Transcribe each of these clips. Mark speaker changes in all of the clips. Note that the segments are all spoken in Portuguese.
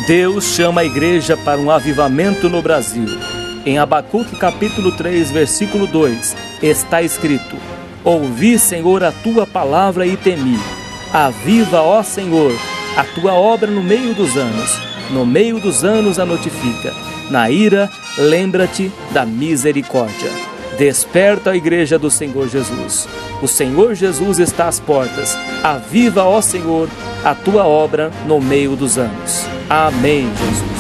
Speaker 1: Deus chama a igreja para um avivamento no Brasil. Em Abacuque capítulo 3, versículo 2, está escrito: Ouvi, Senhor, a tua palavra e temi. Aviva, ó Senhor, a tua obra no meio dos anos. No meio dos anos a notifica. Na ira, lembra-te da misericórdia. Desperta a igreja do Senhor Jesus. O Senhor Jesus está às portas. Aviva, ó Senhor, a tua obra no meio dos anos. Amém, Jesus.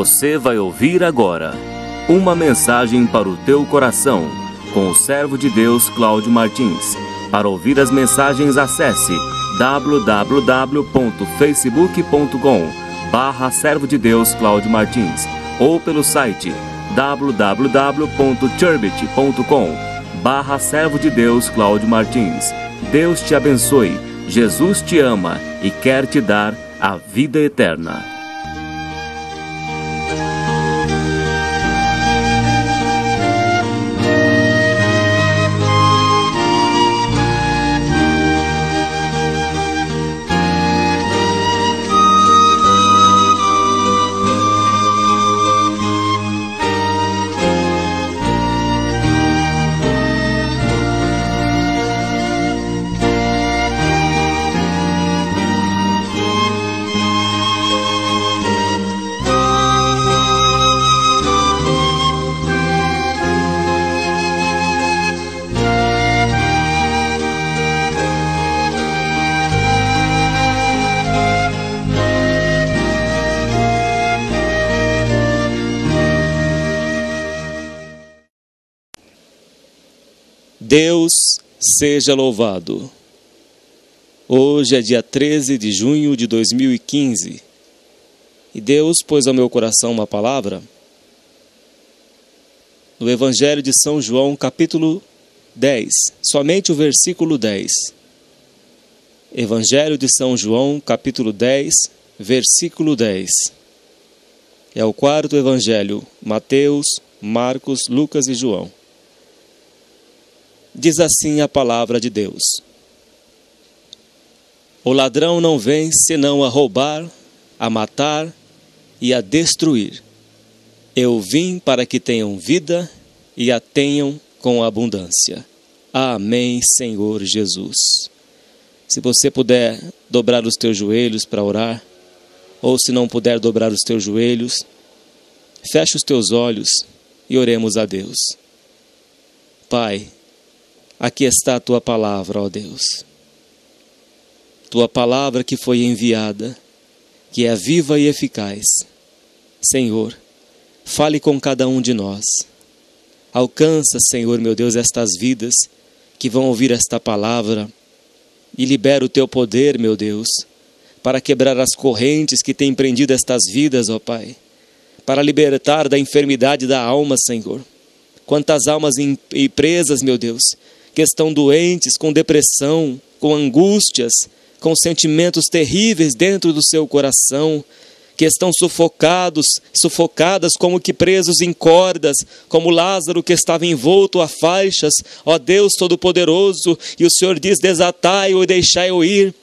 Speaker 1: Você vai ouvir agora uma mensagem para o teu coração, com o servo de Deus Cláudio Martins. Para ouvir as mensagens, acesse www.facebook.com/servo de Deus Cláudio Martins ou pelo site www.churbit.com/servo de Deus Cláudio Martins. Deus te abençoe, Jesus te ama e quer te dar a vida eterna. Deus seja louvado. Hoje é dia 13 de junho de 2015 e Deus pôs ao meu coração uma palavra no Evangelho de São João, capítulo 10, somente o versículo 10. Evangelho de São João, capítulo 10, versículo 10. É o quarto evangelho: Mateus, Marcos, Lucas e João. Diz assim a palavra de Deus: O ladrão não vem senão a roubar, a matar e a destruir. Eu vim para que tenham vida e a tenham com abundância. Amém, Senhor Jesus. Se você puder dobrar os teus joelhos para orar, ou se não puder dobrar os teus joelhos, feche os teus olhos e oremos a Deus. Pai, aqui está a tua palavra, ó Deus. Tua palavra que foi enviada, que é viva e eficaz. Senhor, fale com cada um de nós. Alcança, Senhor, meu Deus, estas vidas que vão ouvir esta palavra e libera o teu poder, meu Deus, para quebrar as correntes que têm prendido estas vidas, ó Pai, para libertar da enfermidade da alma, Senhor. Quantas almas presas, meu Deus, que estão doentes, com depressão, com angústias, com sentimentos terríveis dentro do seu coração, que estão sufocadas como que presos em cordas, como Lázaro que estava envolto a faixas. Ó Deus Todo-Poderoso, e o Senhor diz: desatai-o e deixai-o ir.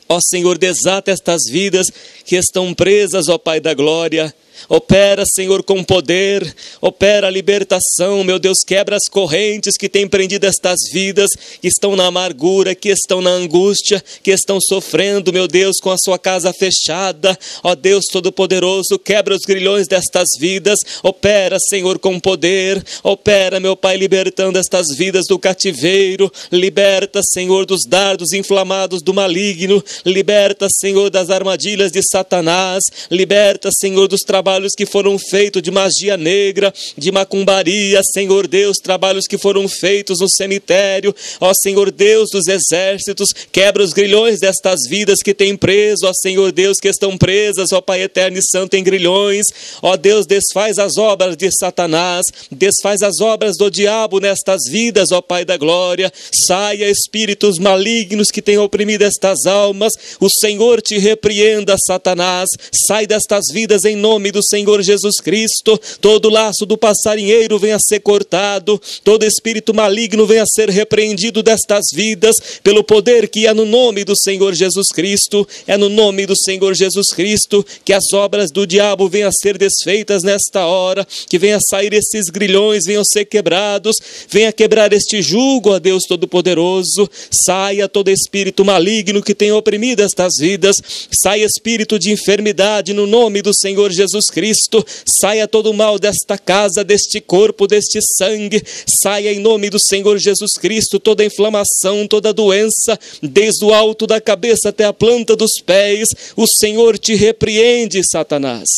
Speaker 1: Ó Senhor, desata estas vidas que estão presas, ó Pai da glória. Opera, Senhor, com poder, opera a libertação, meu Deus, quebra as correntes que têm prendido estas vidas, que estão na amargura, que estão na angústia, que estão sofrendo, meu Deus, com a sua casa fechada. Ó Deus Todo-Poderoso, quebra os grilhões destas vidas, opera, Senhor, com poder, opera, meu Pai, libertando estas vidas do cativeiro, liberta, Senhor, dos dardos inflamados do maligno, liberta, Senhor, das armadilhas de Satanás, liberta, Senhor, dos trabalhos trabalhos que foram feitos de magia negra, de macumbaria, Senhor Deus, trabalhos que foram feitos no cemitério, ó Senhor Deus dos exércitos, quebra os grilhões destas vidas que têm preso, ó Senhor Deus, que estão presas, ó Pai eterno e santo, em grilhões, ó Deus, desfaz as obras de Satanás, desfaz as obras do diabo nestas vidas, ó Pai da glória, saia espíritos malignos que têm oprimido estas almas, o Senhor te repreenda, Satanás, sai destas vidas em nome do Senhor Jesus Cristo, todo laço do passarinheiro venha a ser cortado, todo espírito maligno venha a ser repreendido destas vidas, pelo poder que é no nome do Senhor Jesus Cristo, é no nome do Senhor Jesus Cristo, que as obras do diabo venham a ser desfeitas nesta hora, que venha a sair esses grilhões, venham a ser quebrados, venha quebrar este jugo, ó Deus Todo-Poderoso, saia todo espírito maligno que tem oprimido estas vidas, saia espírito de enfermidade no nome do Senhor Jesus Cristo, saia todo o mal desta casa, deste corpo, deste sangue, saia em nome do Senhor Jesus Cristo toda inflamação, toda doença, desde o alto da cabeça até a planta dos pés, o Senhor te repreende, Satanás.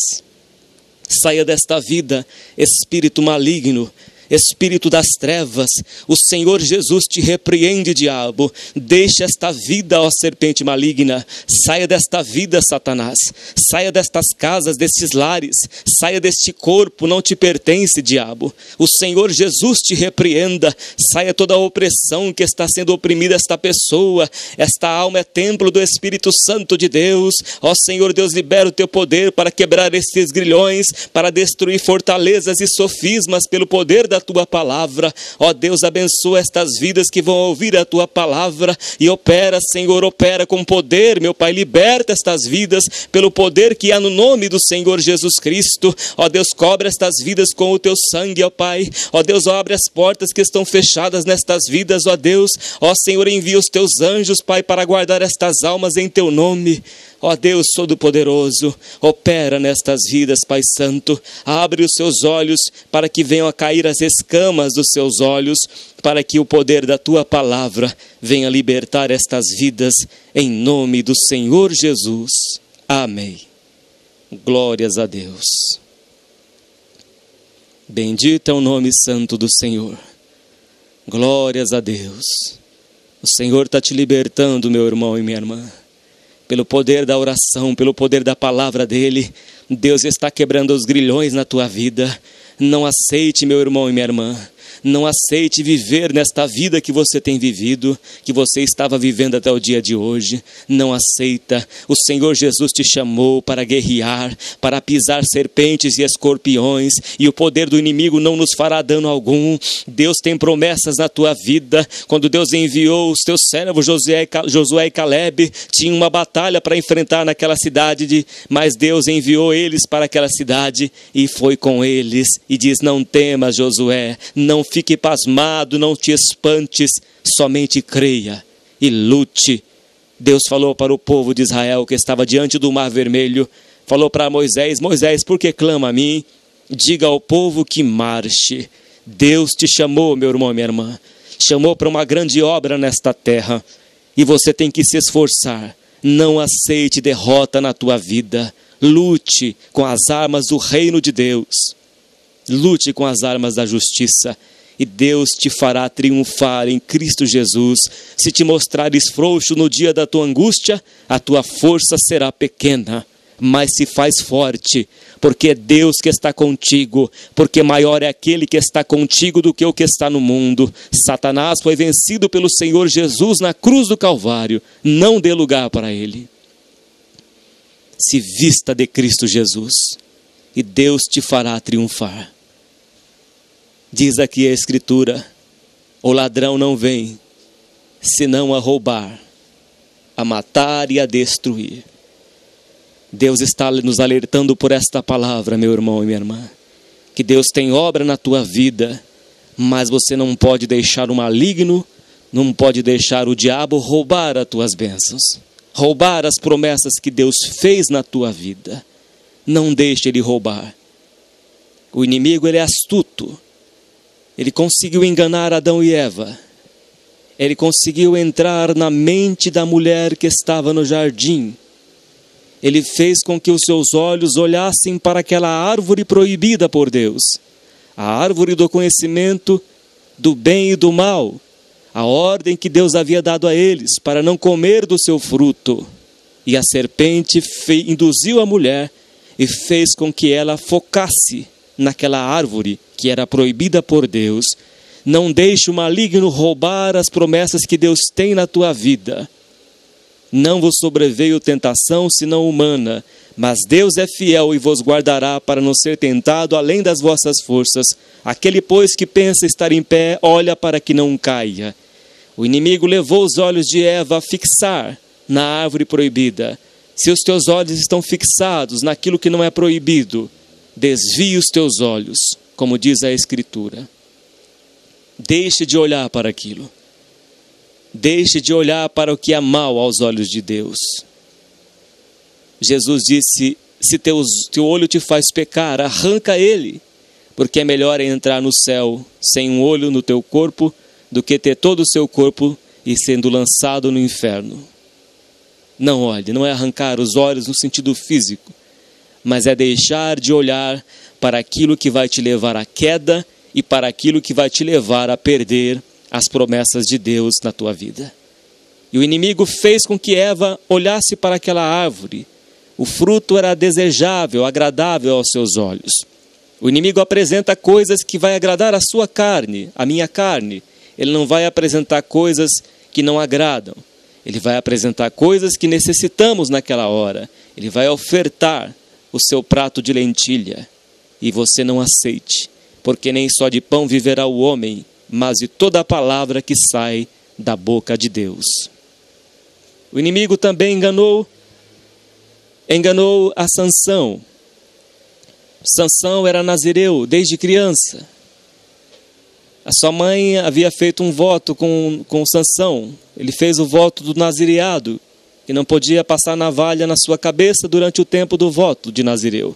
Speaker 1: Saia desta vida, espírito maligno, espírito das trevas, o Senhor Jesus te repreende, diabo, deixa esta vida, ó serpente maligna, saia desta vida, Satanás, saia destas casas, destes lares, saia deste corpo, não te pertence, diabo, o Senhor Jesus te repreenda, saia toda a opressão que está sendo oprimida esta pessoa, esta alma é templo do Espírito Santo de Deus, ó Senhor Deus, libera o teu poder para quebrar estes grilhões, para destruir fortalezas e sofismas pelo poder da tua palavra, ó Deus, abençoa estas vidas que vão ouvir a tua palavra, e opera, Senhor, opera com poder, meu Pai, liberta estas vidas, pelo poder que há no nome do Senhor Jesus Cristo, ó Deus, cobre estas vidas com o teu sangue, ó Pai, ó Deus, abre as portas que estão fechadas nestas vidas, ó Deus, ó Senhor, envia os teus anjos, Pai, para guardar estas almas em teu nome, ó Deus Todo-Poderoso, opera nestas vidas, Pai Santo, abre os seus olhos para que venham a cair as escamas dos seus olhos, para que o poder da tua palavra venha libertar estas vidas, em nome do Senhor Jesus. Amém. Glórias a Deus. Bendito é o nome santo do Senhor. Glórias a Deus. O Senhor está te libertando, meu irmão e minha irmã. Pelo poder da oração, pelo poder da palavra dele, Deus está quebrando os grilhões na tua vida. Não aceite, meu irmão e minha irmã, não aceite viver nesta vida que você tem vivido, que você estava vivendo até o dia de hoje. Não aceita. O Senhor Jesus te chamou para guerrear, para pisar serpentes e escorpiões, e o poder do inimigo não nos fará dano algum. Deus tem promessas na tua vida. Quando Deus enviou os teus servos Josué e Caleb, tinha uma batalha para enfrentar naquela cidade, mas Deus enviou eles para aquela cidade e foi com eles, e diz: não temas, Josué, não fique pasmado, não te espantes, somente creia e lute. Deus falou para o povo de Israel que estava diante do Mar Vermelho, falou para Moisés: Moisés, por que clama a mim? Diga ao povo que marche. Deus te chamou, meu irmão e minha irmã, chamou para uma grande obra nesta terra, e você tem que se esforçar. Não aceite derrota na tua vida, lute com as armas do reino de Deus, lute com as armas da justiça, e Deus te fará triunfar em Cristo Jesus. Se te mostrares frouxo no dia da tua angústia, a tua força será pequena, mas se faz forte, porque é Deus que está contigo, porque maior é aquele que está contigo do que o que está no mundo. Satanás foi vencido pelo Senhor Jesus na cruz do Calvário, não dê lugar para ele. Se vista de Cristo Jesus, e Deus te fará triunfar. Diz aqui a Escritura: o ladrão não vem, senão a roubar, a matar e a destruir. Deus está nos alertando por esta palavra, meu irmão e minha irmã, que Deus tem obra na tua vida, mas você não pode deixar o maligno, não pode deixar o diabo roubar as tuas bênçãos, roubar as promessas que Deus fez na tua vida. Não deixe ele roubar. O inimigo, ele é astuto. Ele conseguiu enganar Adão e Eva. Ele conseguiu entrar na mente da mulher que estava no jardim. Ele fez com que os seus olhos olhassem para aquela árvore proibida por Deus, a árvore do conhecimento do bem e do mal, a ordem que Deus havia dado a eles para não comer do seu fruto. E a serpente induziu a mulher e fez com que ela focasse naquela árvore que era proibida por Deus. Não deixe o maligno roubar as promessas que Deus tem na tua vida. Não vos sobreveio tentação senão humana, mas Deus é fiel e vos guardará para não ser tentado além das vossas forças. Aquele, pois, que pensa estar em pé, olha para que não caia. O inimigo levou os olhos de Eva a fixar na árvore proibida. Se os teus olhos estão fixados naquilo que não é proibido, desvie os teus olhos, como diz a Escritura. Deixe de olhar para aquilo. Deixe de olhar para o que é mal aos olhos de Deus. Jesus disse, se teu olho te faz pecar, arranca ele, porque é melhor entrar no céu sem um olho no teu corpo, do que ter todo o seu corpo e sendo lançado no inferno. Não olhe, não é arrancar os olhos no sentido físico, mas é deixar de olhar para aquilo que vai te levar à queda e para aquilo que vai te levar a perder as promessas de Deus na tua vida. E o inimigo fez com que Eva olhasse para aquela árvore. O fruto era desejável, agradável aos seus olhos. O inimigo apresenta coisas que vai agradar a sua carne, a minha carne. Ele não vai apresentar coisas que não agradam. Ele vai apresentar coisas que necessitamos naquela hora. Ele vai ofertar o seu prato de lentilha. E você não aceite, porque nem só de pão viverá o homem, mas de toda a palavra que sai da boca de Deus. O inimigo também enganou a Sansão. Sansão era nazireu desde criança. A sua mãe havia feito um voto com Sansão. Ele fez o voto do nazireado, que não podia passar navalha na sua cabeça durante o tempo do voto de nazireu.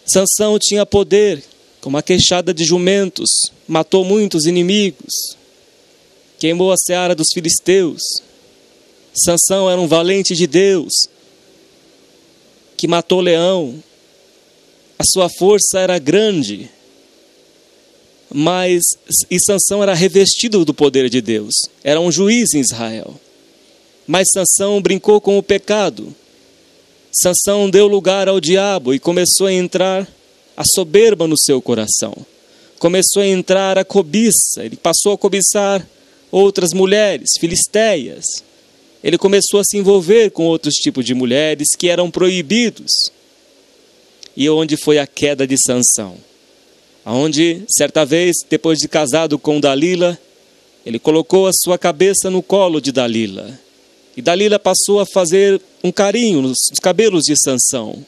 Speaker 1: Sansão tinha poder, com uma queixada de jumentos, matou muitos inimigos, queimou a seara dos filisteus. Sansão era um valente de Deus, que matou leão. A sua força era grande, e Sansão era revestido do poder de Deus, era um juiz em Israel. Mas Sansão brincou com o pecado. Sansão deu lugar ao diabo e começou a entrar a soberba no seu coração. Começou a entrar a cobiça, ele passou a cobiçar outras mulheres, filisteias. Ele começou a se envolver com outros tipos de mulheres que eram proibidos. E onde foi a queda de Sansão? Onde, certa vez, depois de casado com Dalila, ele colocou a sua cabeça no colo de Dalila. E Dalila passou a fazer um carinho nos cabelos de Sansão.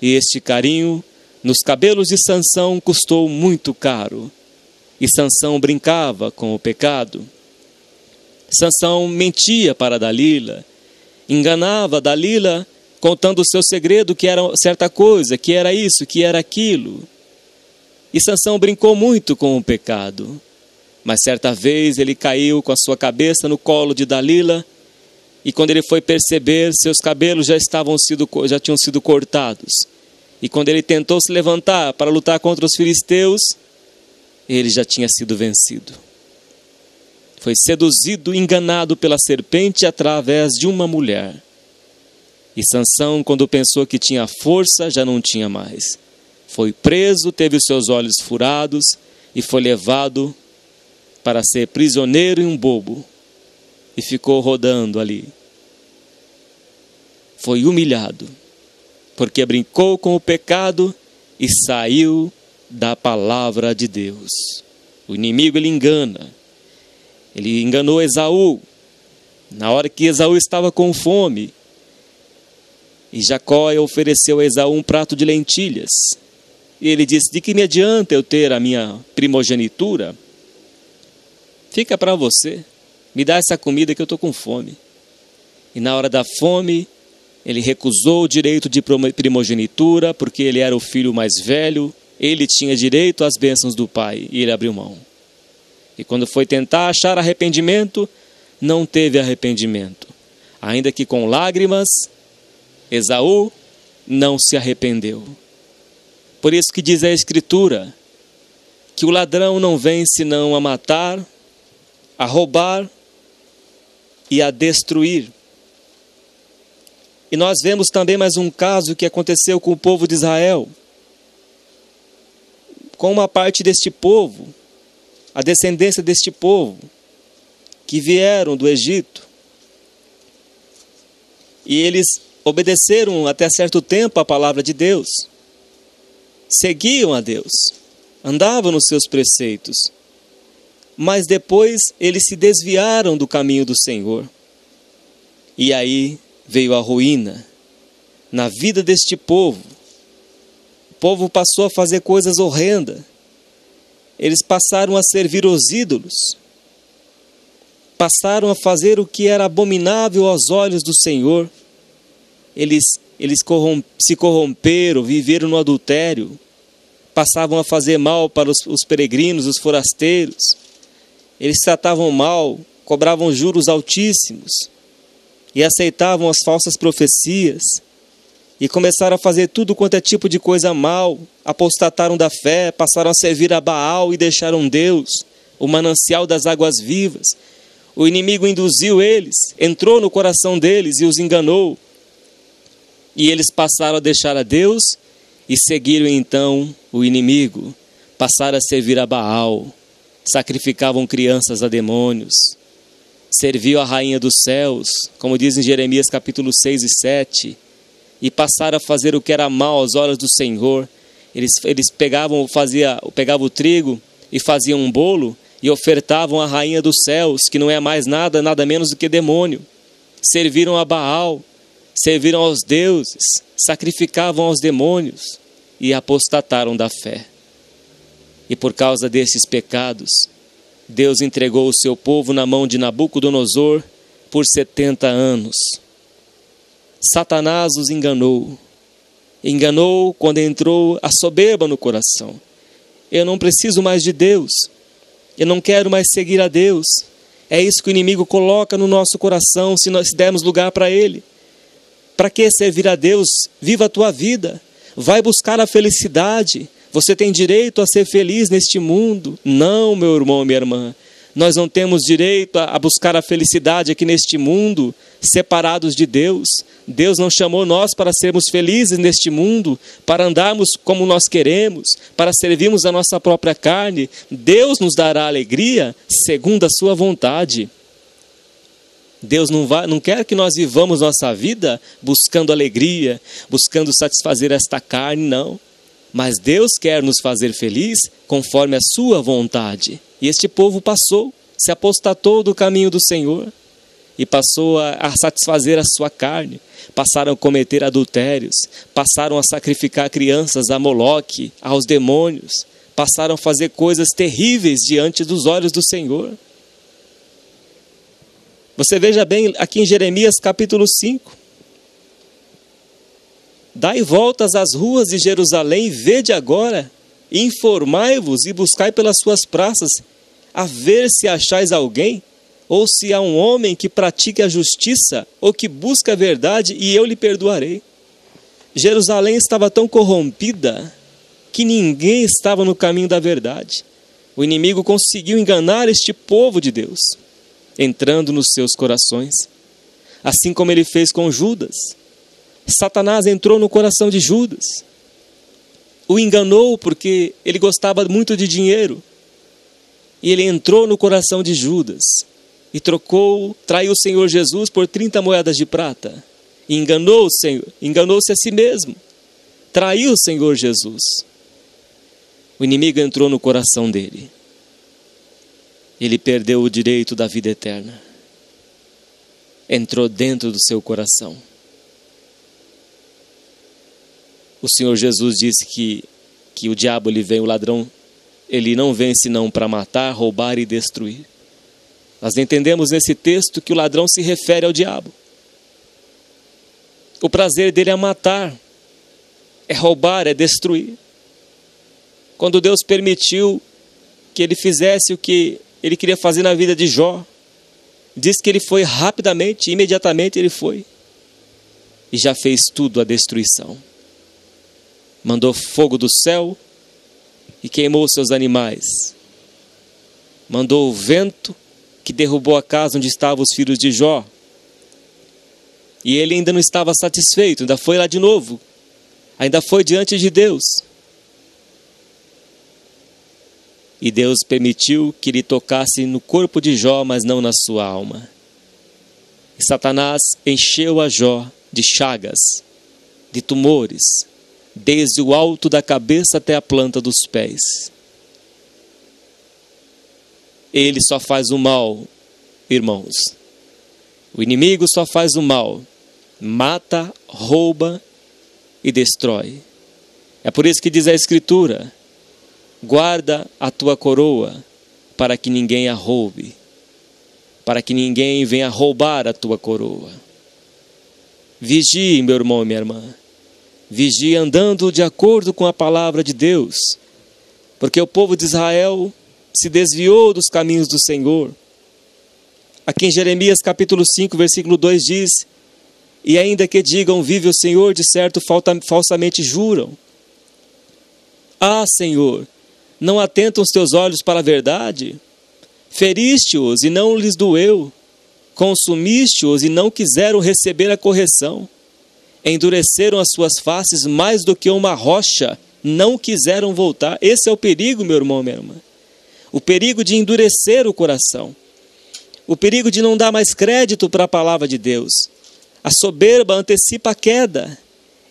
Speaker 1: E este carinho nos cabelos de Sansão custou muito caro. E Sansão brincava com o pecado. Sansão mentia para Dalila, enganava Dalila, contando o seu segredo, que era certa coisa, que era isso, que era aquilo. E Sansão brincou muito com o pecado. Mas certa vez ele caiu com a sua cabeça no colo de Dalila, e quando ele foi perceber, seus cabelos já tinham sido cortados. E quando ele tentou se levantar para lutar contra os filisteus, ele já tinha sido vencido. Foi seduzido, enganado pela serpente através de uma mulher. E Sansão, quando pensou que tinha força, já não tinha mais. Foi preso, teve os seus olhos furados e foi levado para ser prisioneiro e um bobo. E ficou rodando ali. Foi humilhado, porque brincou com o pecado e saiu da palavra de Deus. O inimigo, ele engana. Ele enganou Esaú, na hora que Esaú estava com fome. E Jacó ofereceu a Esaú um prato de lentilhas. E ele disse, de que me adianta eu ter a minha primogenitura? Fica para você, me dá essa comida que eu estou com fome. E na hora da fome, ele recusou o direito de primogenitura, porque ele era o filho mais velho, ele tinha direito às bênçãos do pai, e ele abriu mão. E quando foi tentar achar arrependimento, não teve arrependimento. Ainda que com lágrimas, Esaú não se arrependeu. Por isso que diz a Escritura que o ladrão não vem senão a matar, a roubar e a destruir. E nós vemos também mais um caso que aconteceu com o povo de Israel. Com uma parte deste povo, a descendência deste povo, que vieram do Egito. E eles obedeceram até certo tempo a palavra de Deus. Seguiam a Deus. Andavam nos seus preceitos. Mas depois eles se desviaram do caminho do Senhor. E aí veio a ruína na vida deste povo. O povo passou a fazer coisas horrendas. Eles passaram a servir os ídolos. Passaram a fazer o que era abominável aos olhos do Senhor. Eles se corromperam, viveram no adultério. Passavam a fazer mal para os peregrinos, os forasteiros. Eles tratavam mal, cobravam juros altíssimos. E aceitavam as falsas profecias. E começaram a fazer tudo quanto é tipo de coisa mal. Apostataram da fé, passaram a servir a Baal e deixaram Deus, o manancial das águas vivas. O inimigo induziu eles, entrou no coração deles e os enganou. E eles passaram a deixar a Deus e seguiram então o inimigo. Passaram a servir a Baal, sacrificavam crianças a demônios, serviam a rainha dos céus, como diz em Jeremias capítulo 6 e 7, e passaram a fazer o que era mal aos olhos do Senhor. Eles pegavam o trigo e faziam um bolo, e ofertavam a rainha dos céus, que não é mais nada menos do que demônio. Serviram a Baal, serviram aos deuses, sacrificavam aos demônios e apostataram da fé. E por causa desses pecados, Deus entregou o seu povo na mão de Nabucodonosor por 70 anos. Satanás os enganou. Enganou quando entrou a soberba no coração. Eu não preciso mais de Deus. Eu não quero mais seguir a Deus. É isso que o inimigo coloca no nosso coração se nós dermos lugar para ele. Para que servir a Deus? Viva a tua vida. Vai buscar a felicidade. Você tem direito a ser feliz neste mundo. Não, meu irmão, minha irmã. Nós não temos direito a buscar a felicidade aqui neste mundo, separados de Deus. Deus não chamou nós para sermos felizes neste mundo, para andarmos como nós queremos, para servirmos a nossa própria carne. Deus nos dará alegria segundo a sua vontade. Deus não quer que nós vivamos nossa vida buscando alegria, buscando satisfazer esta carne, não. Mas Deus quer nos fazer feliz conforme a sua vontade. E este povo se apostatou do caminho do Senhor e passou a satisfazer a sua carne. Passaram a cometer adultérios, passaram a sacrificar crianças a Moloque, aos demônios. Passaram a fazer coisas terríveis diante dos olhos do Senhor. Você veja bem aqui em Jeremias capítulo 5. Dai voltas às ruas de Jerusalém, vede agora, informai-vos e buscai pelas suas praças, a ver se achais alguém, ou se há um homem que pratique a justiça, ou que busca a verdade, e eu lhe perdoarei. Jerusalém estava tão corrompida, que ninguém estava no caminho da verdade. O inimigo conseguiu enganar este povo de Deus, entrando nos seus corações, assim como ele fez com Judas. Satanás entrou no coração de Judas, o enganou porque ele gostava muito de dinheiro, e ele entrou no coração de Judas, e traiu o Senhor Jesus por 30 moedas de prata, e enganou o Senhor, enganou-se a si mesmo, traiu o Senhor Jesus. O inimigo entrou no coração dele, ele perdeu o direito da vida eterna, entrou dentro do seu coração. O Senhor Jesus disse que o diabo o ladrão, ele não vem senão para matar, roubar e destruir. Nós entendemos nesse texto que o ladrão se refere ao diabo. O prazer dele é matar, é roubar, é destruir. Quando Deus permitiu que ele fizesse o que ele queria fazer na vida de Jó, diz que ele foi rapidamente, imediatamente ele foi. e já fez tudo a destruição. Mandou fogo do céu e queimou seus animais. Mandou o vento que derrubou a casa onde estavam os filhos de Jó. E ele ainda não estava satisfeito, ainda foi lá de novo. Ainda foi diante de Deus. E Deus permitiu que ele tocasse no corpo de Jó, mas não na sua alma. E Satanás encheu a Jó de chagas, de tumores, desde o alto da cabeça até a planta dos pés. Ele só faz o mal, irmãos. O inimigo só faz o mal. Mata, rouba e destrói. É por isso que diz a Escritura: guarda a tua coroa, para que ninguém a roube, para que ninguém venha roubar a tua coroa. Vigie, meu irmão e minha irmã. Vigie andando de acordo com a palavra de Deus, porque o povo de Israel se desviou dos caminhos do Senhor. Aqui em Jeremias capítulo 5, versículo 2 diz: e ainda que digam, vive o Senhor, de certo falsamente juram. Ah, Senhor, não atentam os teus olhos para a verdade? Feriste-os e não lhes doeu. Consumiste-os e não quiseram receber a correção. Endureceram as suas faces mais do que uma rocha, não quiseram voltar. Esse é o perigo, meu irmão, minha irmã. O perigo de endurecer o coração. O perigo de não dar mais crédito para a palavra de Deus. A soberba antecipa a queda.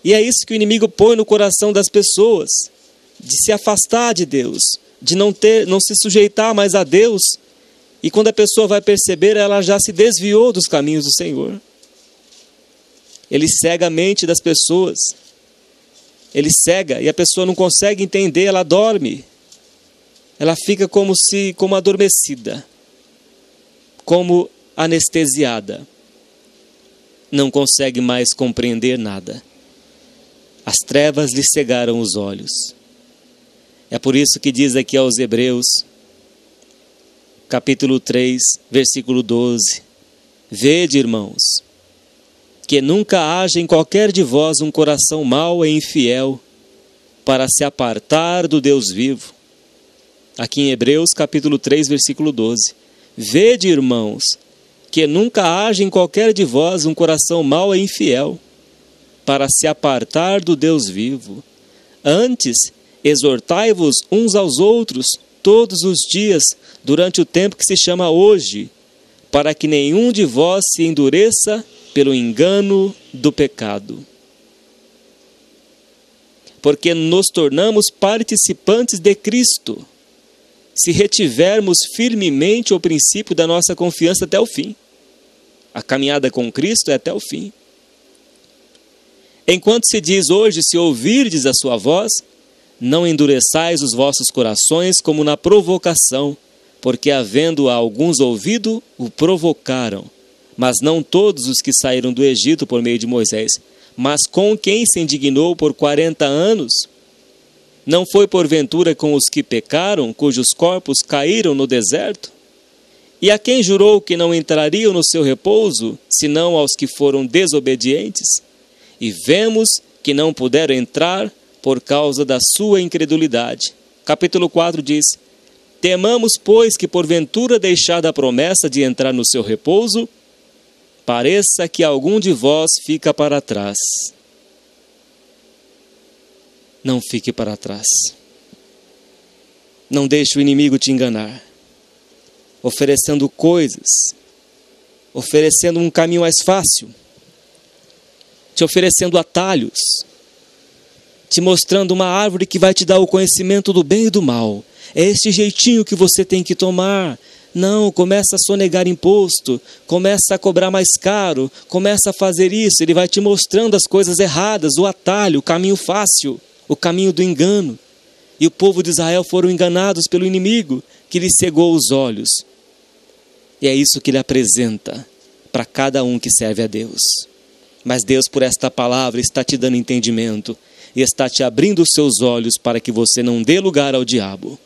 Speaker 1: E é isso que o inimigo põe no coração das pessoas. De se afastar de Deus. De não se sujeitar mais a Deus. E quando a pessoa vai perceber, ela já se desviou dos caminhos do Senhor. Ele cega a mente das pessoas. Ele cega e a pessoa não consegue entender, ela dorme. Ela fica como adormecida, como anestesiada. Não consegue mais compreender nada. As trevas lhe cegaram os olhos. É por isso que diz aqui aos Hebreus, capítulo 3, versículo 12: vede, irmãos, que nunca haja em qualquer de vós um coração mau e infiel, para se apartar do Deus vivo. Aqui em Hebreus, capítulo 3, versículo 12. Vede, irmãos, que nunca haja em qualquer de vós um coração mau e infiel, para se apartar do Deus vivo. Antes, exortai-vos uns aos outros todos os dias, durante o tempo que se chama hoje, para que nenhum de vós se endureça pelo engano do pecado. Porque nos tornamos participantes de Cristo, se retivermos firmemente o princípio da nossa confiança até o fim. A caminhada com Cristo é até o fim. Enquanto se diz hoje, se ouvirdes a sua voz, não endureçais os vossos corações como na provocação, porque havendo alguns ouvido, o provocaram. Mas não todos os que saíram do Egito por meio de Moisés, mas com quem se indignou por 40 anos. Não foi porventura com os que pecaram, cujos corpos caíram no deserto? E a quem jurou que não entrariam no seu repouso, senão aos que foram desobedientes? E vemos que não puderam entrar por causa da sua incredulidade. Capítulo 4 diz: temamos, pois, que porventura deixada a promessa de entrar no seu repouso, pareça que algum de vós fica para trás. Não fique para trás. Não deixe o inimigo te enganar, oferecendo coisas, oferecendo um caminho mais fácil, te oferecendo atalhos, te mostrando uma árvore que vai te dar o conhecimento do bem e do mal. É esse jeitinho que você tem que tomar. Não, começa a sonegar imposto, começa a cobrar mais caro, começa a fazer isso. Ele vai te mostrando as coisas erradas, o atalho, o caminho fácil, o caminho do engano. E o povo de Israel foram enganados pelo inimigo, que lhe cegou os olhos. E é isso que ele apresenta para cada um que serve a Deus. Mas Deus, por esta palavra, está te dando entendimento e está te abrindo os seus olhos para que você não dê lugar ao diabo.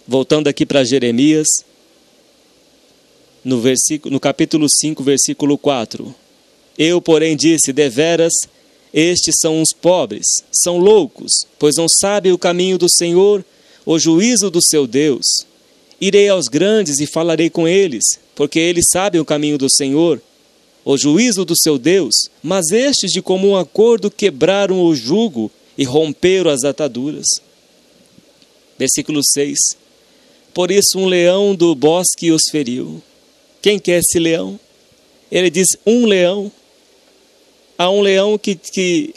Speaker 1: Voltando aqui para Jeremias, no capítulo 5, versículo 4. Eu, porém, disse: deveras, estes são os pobres, são loucos, pois não sabem o caminho do Senhor, o juízo do seu Deus. Irei aos grandes e falarei com eles, porque eles sabem o caminho do Senhor, o juízo do seu Deus. Mas estes de comum acordo quebraram o jugo e romperam as ataduras. Versículo 6. Por isso um leão do bosque os feriu. Quem que é esse leão? Ele diz um leão. Há um leão que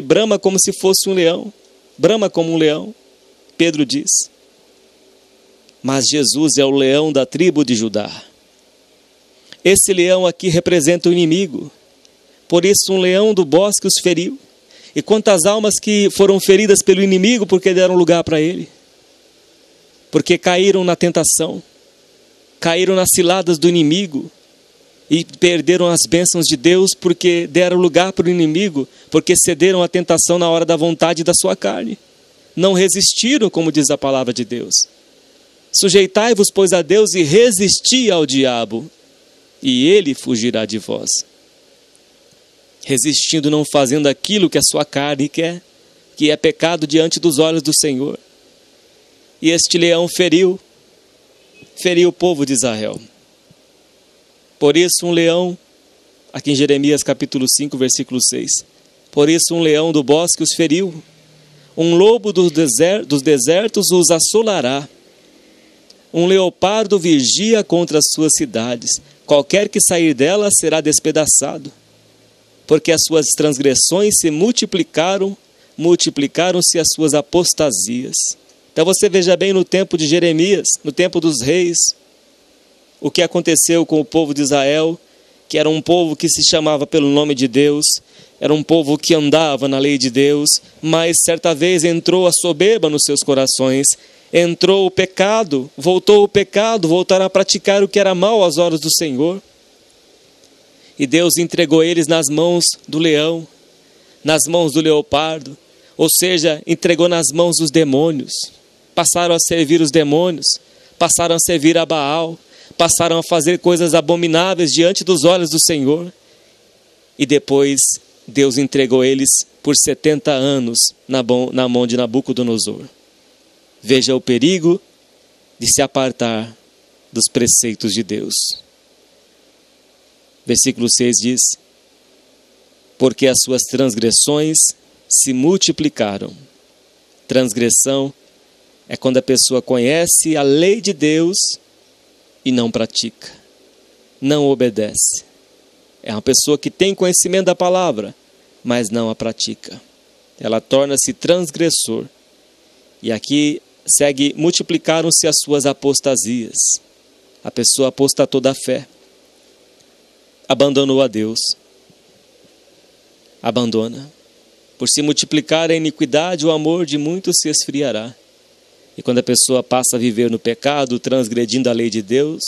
Speaker 1: brama como se fosse um leão. Brama como um leão. Pedro diz. Mas Jesus é o leão da tribo de Judá. Esse leão aqui representa o inimigo. Por isso um leão do bosque os feriu. E quantas almas que foram feridas pelo inimigo porque deram lugar para ele. Porque caíram na tentação. Caíram nas ciladas do inimigo. E perderam as bênçãos de Deus porque deram lugar para o inimigo. Porque cederam à tentação na hora da vontade da sua carne. Não resistiram, como diz a palavra de Deus. Sujeitai-vos, pois, a Deus e resisti ao diabo, e ele fugirá de vós. Resistindo, não fazendo aquilo que a sua carne quer, que é pecado diante dos olhos do Senhor. E este leão feriu o povo de Israel. Por isso um leão, aqui em Jeremias capítulo 5, versículo 6, por isso um leão do bosque os feriu, um lobo dos desertos os assolará. Um leopardo vigia contra as suas cidades. Qualquer que sair delas será despedaçado. Porque as suas transgressões se multiplicaram-se as suas apostasias. Então você veja bem no tempo de Jeremias, no tempo dos reis, o que aconteceu com o povo de Israel, que era um povo que se chamava pelo nome de Deus, era um povo que andava na lei de Deus, mas certa vez entrou a soberba nos seus corações, entrou o pecado, voltaram a praticar o que era mal às olhos do Senhor. E Deus entregou eles nas mãos do leão, nas mãos do leopardo, ou seja, entregou nas mãos dos demônios. Passaram a servir os demônios, passaram a servir a Baal, passaram a fazer coisas abomináveis diante dos olhos do Senhor. E depois Deus entregou eles por 70 anos na mão de Nabucodonosor. Veja o perigo de se apartar dos preceitos de Deus. Versículo 6 diz: porque as suas transgressões se multiplicaram. Transgressão é quando a pessoa conhece a lei de Deus e não pratica, não obedece. É uma pessoa que tem conhecimento da palavra, mas não a pratica. Ela torna-se transgressor. E aqui segue: multiplicaram-se as suas apostasias. A pessoa apostatou da fé, abandonou a Deus. Abandona. Por se multiplicar a iniquidade, o amor de muitos se esfriará. E quando a pessoa passa a viver no pecado, transgredindo a lei de Deus,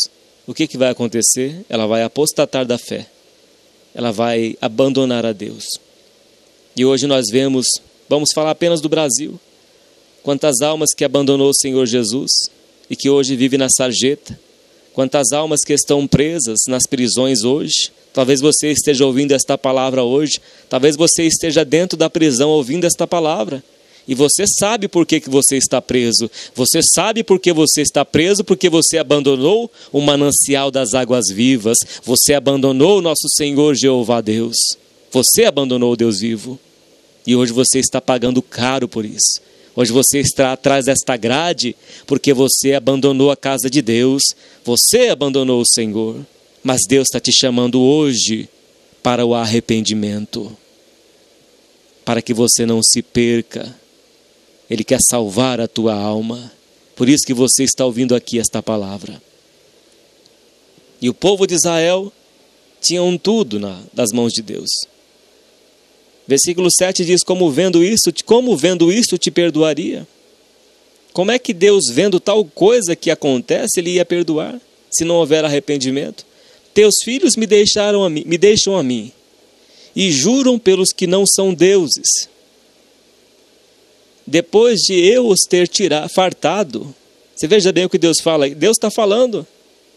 Speaker 1: o que vai acontecer? Ela vai apostatar da fé. Ela vai abandonar a Deus. E hoje nós vamos falar apenas do Brasil. Quantas almas que abandonou o Senhor Jesus e que hoje vive na sarjeta. Quantas almas que estão presas nas prisões hoje. Talvez você esteja ouvindo esta palavra hoje. Talvez você esteja dentro da prisão ouvindo esta palavra. E você sabe por que você está preso. Você sabe por que você está preso, porque você abandonou o manancial das águas vivas. Você abandonou o nosso Senhor Jeová Deus. Você abandonou o Deus vivo. E hoje você está pagando caro por isso. Hoje você está atrás desta grade porque você abandonou a casa de Deus. Você abandonou o Senhor. Mas Deus está te chamando hoje para o arrependimento. Para que você não se perca. Ele quer salvar a tua alma. Por isso que você está ouvindo aqui esta palavra. E o povo de Israel tinha tudo das mãos de Deus. Versículo 7 diz: como vendo isto te perdoaria? Como é que Deus, vendo tal coisa que acontece, Ele ia perdoar, se não houver arrependimento? Teus filhos me deixam a mim, e juram pelos que não são deuses. Depois de eu os ter fartado. Você veja bem o que Deus fala. Deus está falando.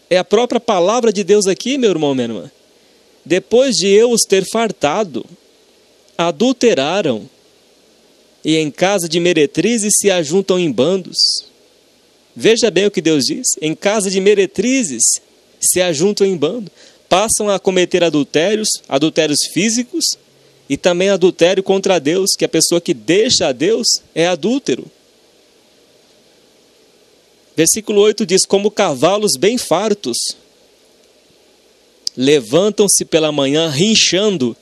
Speaker 1: É a própria palavra de Deus aqui, meu irmão, minha irmã. depois de eu os ter fartado, adulteraram, e em casa de meretrizes se ajuntam em bandos. Veja bem o que Deus diz: em casa de meretrizes se ajuntam em bando. Passam a cometer adultérios físicos, e também adultério contra Deus, que a pessoa que deixa a Deus é adúltero. Versículo 8 diz: como cavalos bem fartos, levantam-se pela manhã rinchando,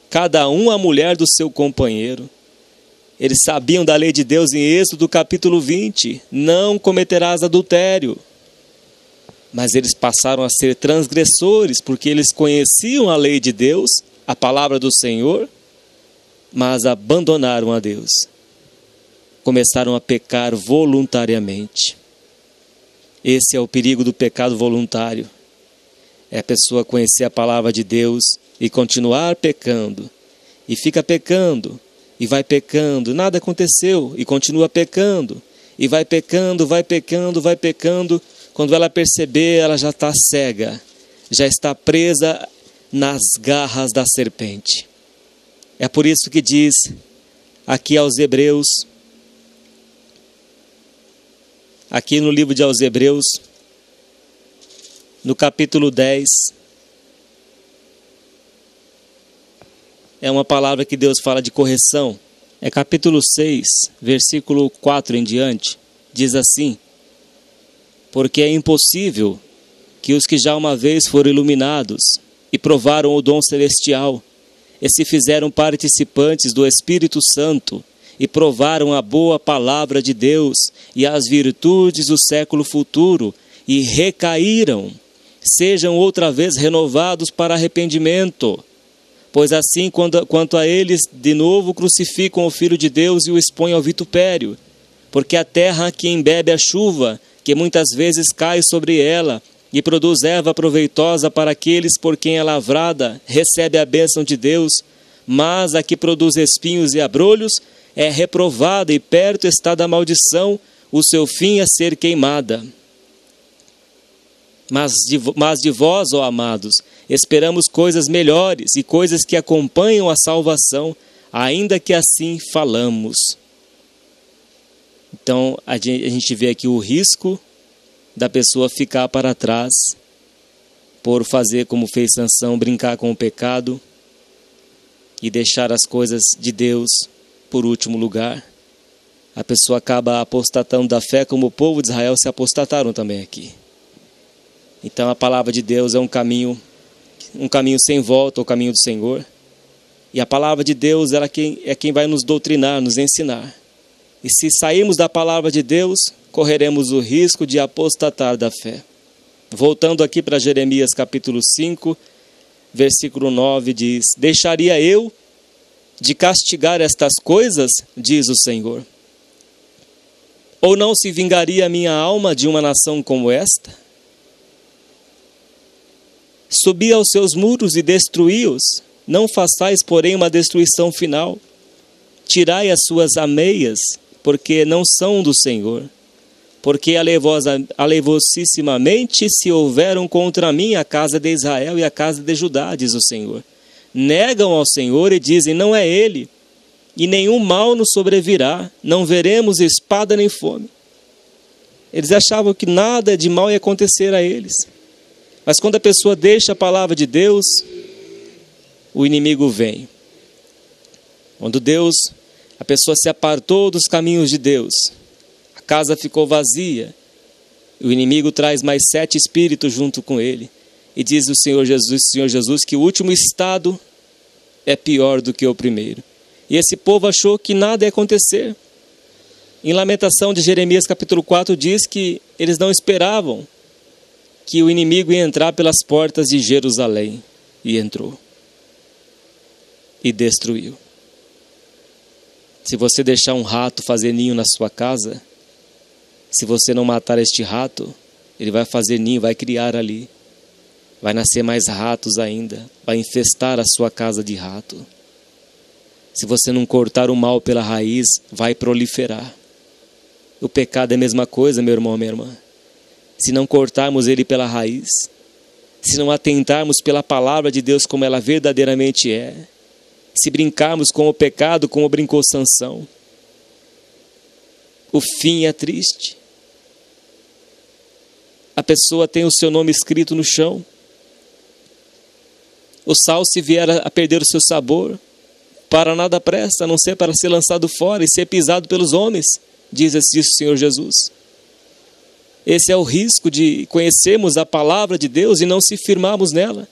Speaker 1: cada um a mulher do seu companheiro. Eles sabiam da lei de Deus em Êxodo capítulo 20, não cometerás adultério. Mas eles passaram a ser transgressores, porque eles conheciam a lei de Deus, a palavra do Senhor, mas abandonaram a Deus. Começaram a pecar voluntariamente. Esse é o perigo do pecado voluntário. É a pessoa conhecer a palavra de Deus e continuar pecando. E fica pecando, e vai pecando, nada aconteceu, e continua pecando. E vai pecando, vai pecando, vai pecando. Quando ela perceber, ela já está cega, já está presa nas garras da serpente. É por isso que diz aqui aos Hebreus, aqui no livro de aos Hebreus, no capítulo 10, é uma palavra que Deus fala de correção. É capítulo 6, versículo 4 em diante, diz assim: porque é impossível que os que já uma vez foram iluminados e provaram o dom celestial, e se fizeram participantes do Espírito Santo, e provaram a boa palavra de Deus e as virtudes do século futuro, e recaíram, sejam outra vez renovados para arrependimento. Pois assim, quanto a eles, de novo crucificam o Filho de Deus e o expõem ao vitupério. Porque a terra que embebe a chuva, que muitas vezes cai sobre ela, e produz erva proveitosa para aqueles por quem é lavrada, recebe a bênção de Deus, mas a que produz espinhos e abrolhos, é reprovada e perto está da maldição, o seu fim é ser queimada. Mas de vós, ó amados, esperamos coisas melhores e coisas que acompanham a salvação, ainda que assim falamos. Então, a gente vê aqui o risco da pessoa ficar para trás, por fazer como fez Sansão, brincar com o pecado e deixar as coisas de Deus por último lugar. A pessoa acaba apostatando da fé, como o povo de Israel se apostataram também aqui. Então a palavra de Deus é um caminho sem volta, o caminho do Senhor. E a palavra de Deus é quem vai nos doutrinar, nos ensinar. E se sairmos da palavra de Deus, correremos o risco de apostatar da fé. Voltando aqui para Jeremias capítulo 5, versículo 9 diz: deixaria eu de castigar estas coisas, diz o Senhor? Ou não se vingaria a minha alma de uma nação como esta? Subi aos seus muros e destruí-os, não façais, porém, uma destruição final. Tirai as suas ameias, porque não são do Senhor. Porque alevosissimamente se houveram contra mim a casa de Israel e a casa de Judá, diz o Senhor. Negam ao Senhor e dizem: não é Ele, e nenhum mal nos sobrevirá, não veremos espada nem fome. Eles achavam que nada de mal ia acontecer a eles. Mas quando a pessoa deixa a palavra de Deus, o inimigo vem. Quando a pessoa se apartou dos caminhos de Deus, a casa ficou vazia, o inimigo traz mais 7 espíritos junto com ele, e diz o Senhor Jesus que o último estado é pior do que o primeiro. E esse povo achou que nada ia acontecer. Em Lamentação de Jeremias capítulo 4 diz que eles não esperavam que o inimigo ia entrar pelas portas de Jerusalém, e entrou e destruiu. Se você deixar um rato fazer ninho na sua casa, se você não matar este rato, ele vai fazer ninho, vai criar ali, vai nascer mais ratos ainda, vai infestar a sua casa de rato. Se você não cortar o mal pela raiz, vai proliferar. O pecado é a mesma coisa, meu irmão, minha irmã. Se não cortarmos ele pela raiz, se não atentarmos pela palavra de Deus como ela verdadeiramente é, se brincarmos com o pecado como brincou Sansão, o fim é triste. A pessoa tem o seu nome escrito no chão. O sal, se vier a perder o seu sabor, para nada presta, a não ser para ser lançado fora e ser pisado pelos homens, diz o Senhor Jesus. Esse é o risco de conhecermos a palavra de Deus e não se firmarmos nela,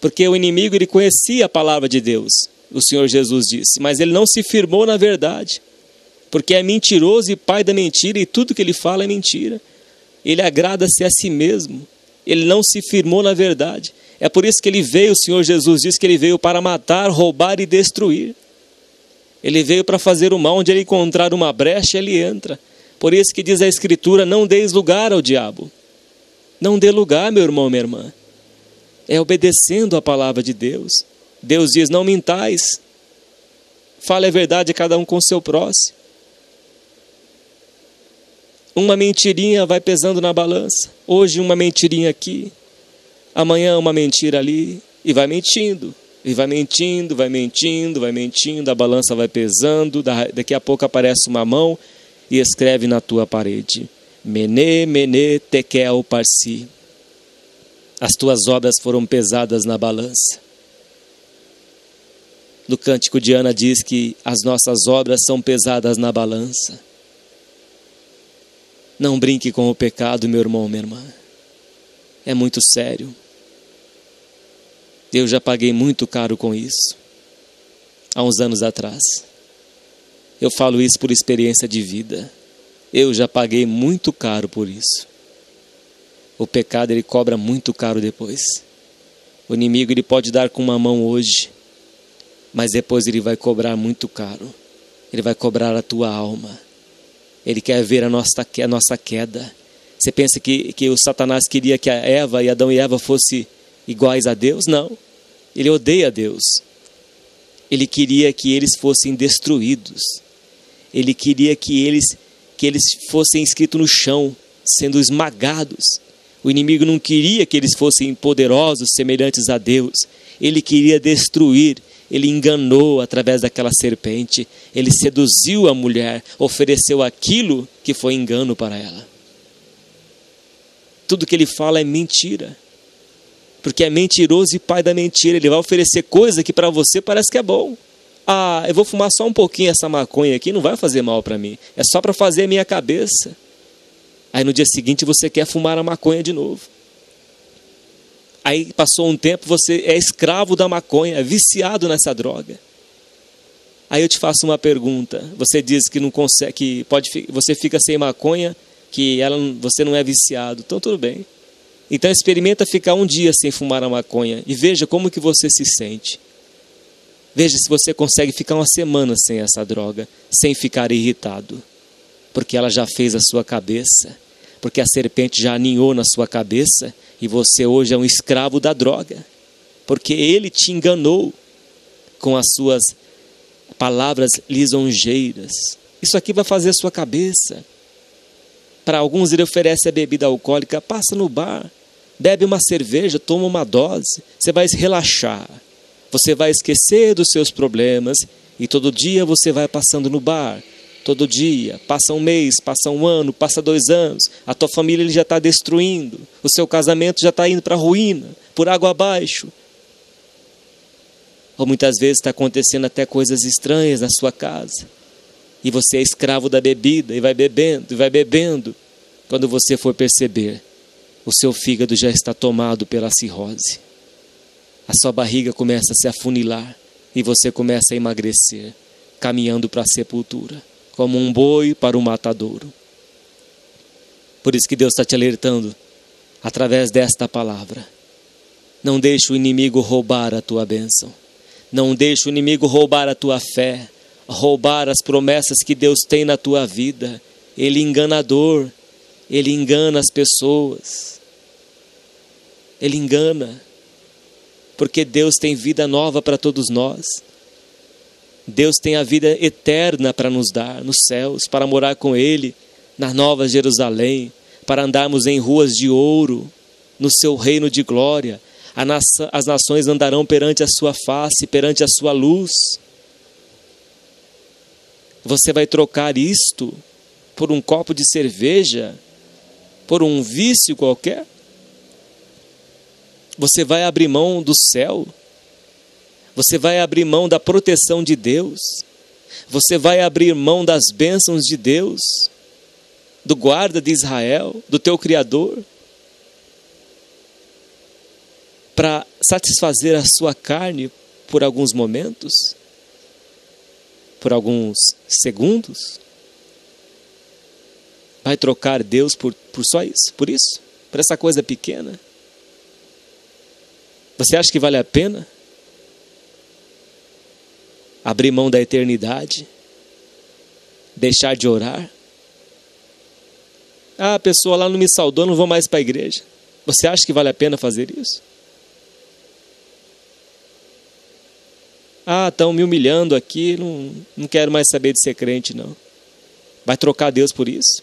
Speaker 1: porque o inimigo, ele conhecia a palavra de Deus, o Senhor Jesus disse, mas ele não se firmou na verdade, porque é mentiroso e pai da mentira, e tudo que ele fala é mentira. Ele agrada-se a si mesmo, ele não se firmou na verdade. É por isso que ele veio, o Senhor Jesus disse que ele veio para matar, roubar e destruir. Ele veio para fazer o mal, onde ele encontrar uma brecha, ele entra. Por isso que diz a Escritura, não deis lugar ao diabo. Não dê lugar, meu irmão, minha irmã. É obedecendo a palavra de Deus. Deus diz, não mintais. Fale a verdade a cada um com o seu próximo. Uma mentirinha vai pesando na balança. Hoje uma mentirinha aqui, amanhã uma mentira ali, e vai mentindo. E vai mentindo, vai mentindo, vai mentindo, a balança vai pesando, daqui a pouco aparece uma mão e escreve na tua parede, Mene, Mene, Tekel, Parsi. As tuas obras foram pesadas na balança. No Cântico de Ana diz que as nossas obras são pesadas na balança. Não brinque com o pecado, meu irmão, minha irmã. É muito sério. Eu já paguei muito caro com isso, há uns anos atrás. Eu falo isso por experiência de vida. Eu já paguei muito caro por isso. O pecado, ele cobra muito caro depois. O inimigo, ele pode dar com uma mão hoje, mas depois ele vai cobrar muito caro. Ele vai cobrar a tua alma. Ele quer ver a nossa queda. Você pensa que o Satanás queria que Adão e Eva fossem iguais a Deus? Não. Ele odeia Deus. Ele queria que eles fossem destruídos. Ele queria que eles fossem escritos no chão, sendo esmagados. O inimigo não queria que eles fossem poderosos, semelhantes a Deus. Ele queria destruir. Ele enganou através daquela serpente. Ele seduziu a mulher, ofereceu aquilo que foi engano para ela. Tudo que ele fala é mentira. Porque é mentiroso e pai da mentira. Ele vai oferecer coisa que para você parece que é bom. Ah, eu vou fumar só um pouquinho essa maconha aqui, não vai fazer mal para mim. É só para fazer a minha cabeça. Aí no dia seguinte você quer fumar a maconha de novo. Aí passou um tempo, você é escravo da maconha, é viciado nessa droga. Aí eu te faço uma pergunta. Você diz que não consegue, você fica sem maconha, que você não é viciado. Então tudo bem. Então experimenta ficar um dia sem fumar a maconha e veja como que você se sente. Veja se você consegue ficar uma semana sem essa droga, sem ficar irritado. Porque ela já fez a sua cabeça. Porque a serpente já aninhou na sua cabeça e você hoje é um escravo da droga. Porque ele te enganou com as suas palavras lisonjeiras. Isso aqui vai fazer a sua cabeça. Para alguns ele oferece a bebida alcoólica, passa no bar, bebe uma cerveja, toma uma dose, você vai se relaxar, você vai esquecer dos seus problemas e todo dia você vai passando no bar, todo dia, passa um mês, passa um ano, passa 2 anos, a tua família ele já está destruindo, o seu casamento já está indo para a ruína, por água abaixo. Ou muitas vezes está acontecendo até coisas estranhas na sua casa. E você é escravo da bebida e vai bebendo, e vai bebendo. Quando você for perceber, o seu fígado já está tomado pela cirrose. A sua barriga começa a se afunilar e você começa a emagrecer, caminhando para a sepultura, como um boi para o matadouro. Por isso que Deus está te alertando, através desta palavra. Não deixe o inimigo roubar a tua bênção. Não deixe o inimigo roubar a tua fé. Roubar as promessas que Deus tem na tua vida. Ele é enganador, ele engana as pessoas, ele engana, porque Deus tem vida nova para todos nós. Deus tem a vida eterna para nos dar nos céus, para morar com Ele na Nova Jerusalém, para andarmos em ruas de ouro, no seu reino de glória, As nações andarão perante a sua face, perante a sua luz. Você vai trocar isto por um copo de cerveja, por um vício qualquer? Você vai abrir mão do céu? Você vai abrir mão da proteção de Deus? Você vai abrir mão das bênçãos de Deus, do guarda de Israel, do teu Criador, para satisfazer a sua carne por alguns momentos, por alguns segundos? Vai trocar Deus por só isso, por isso? Por essa coisa pequena? Você acha que vale a pena abrir mão da eternidade? Deixar de orar? Ah, a pessoa lá não me saudou, não vou mais para a igreja. Você acha que vale a pena fazer isso? Ah, estão me humilhando aqui, não quero mais saber de ser crente, não. Vai trocar Deus por isso?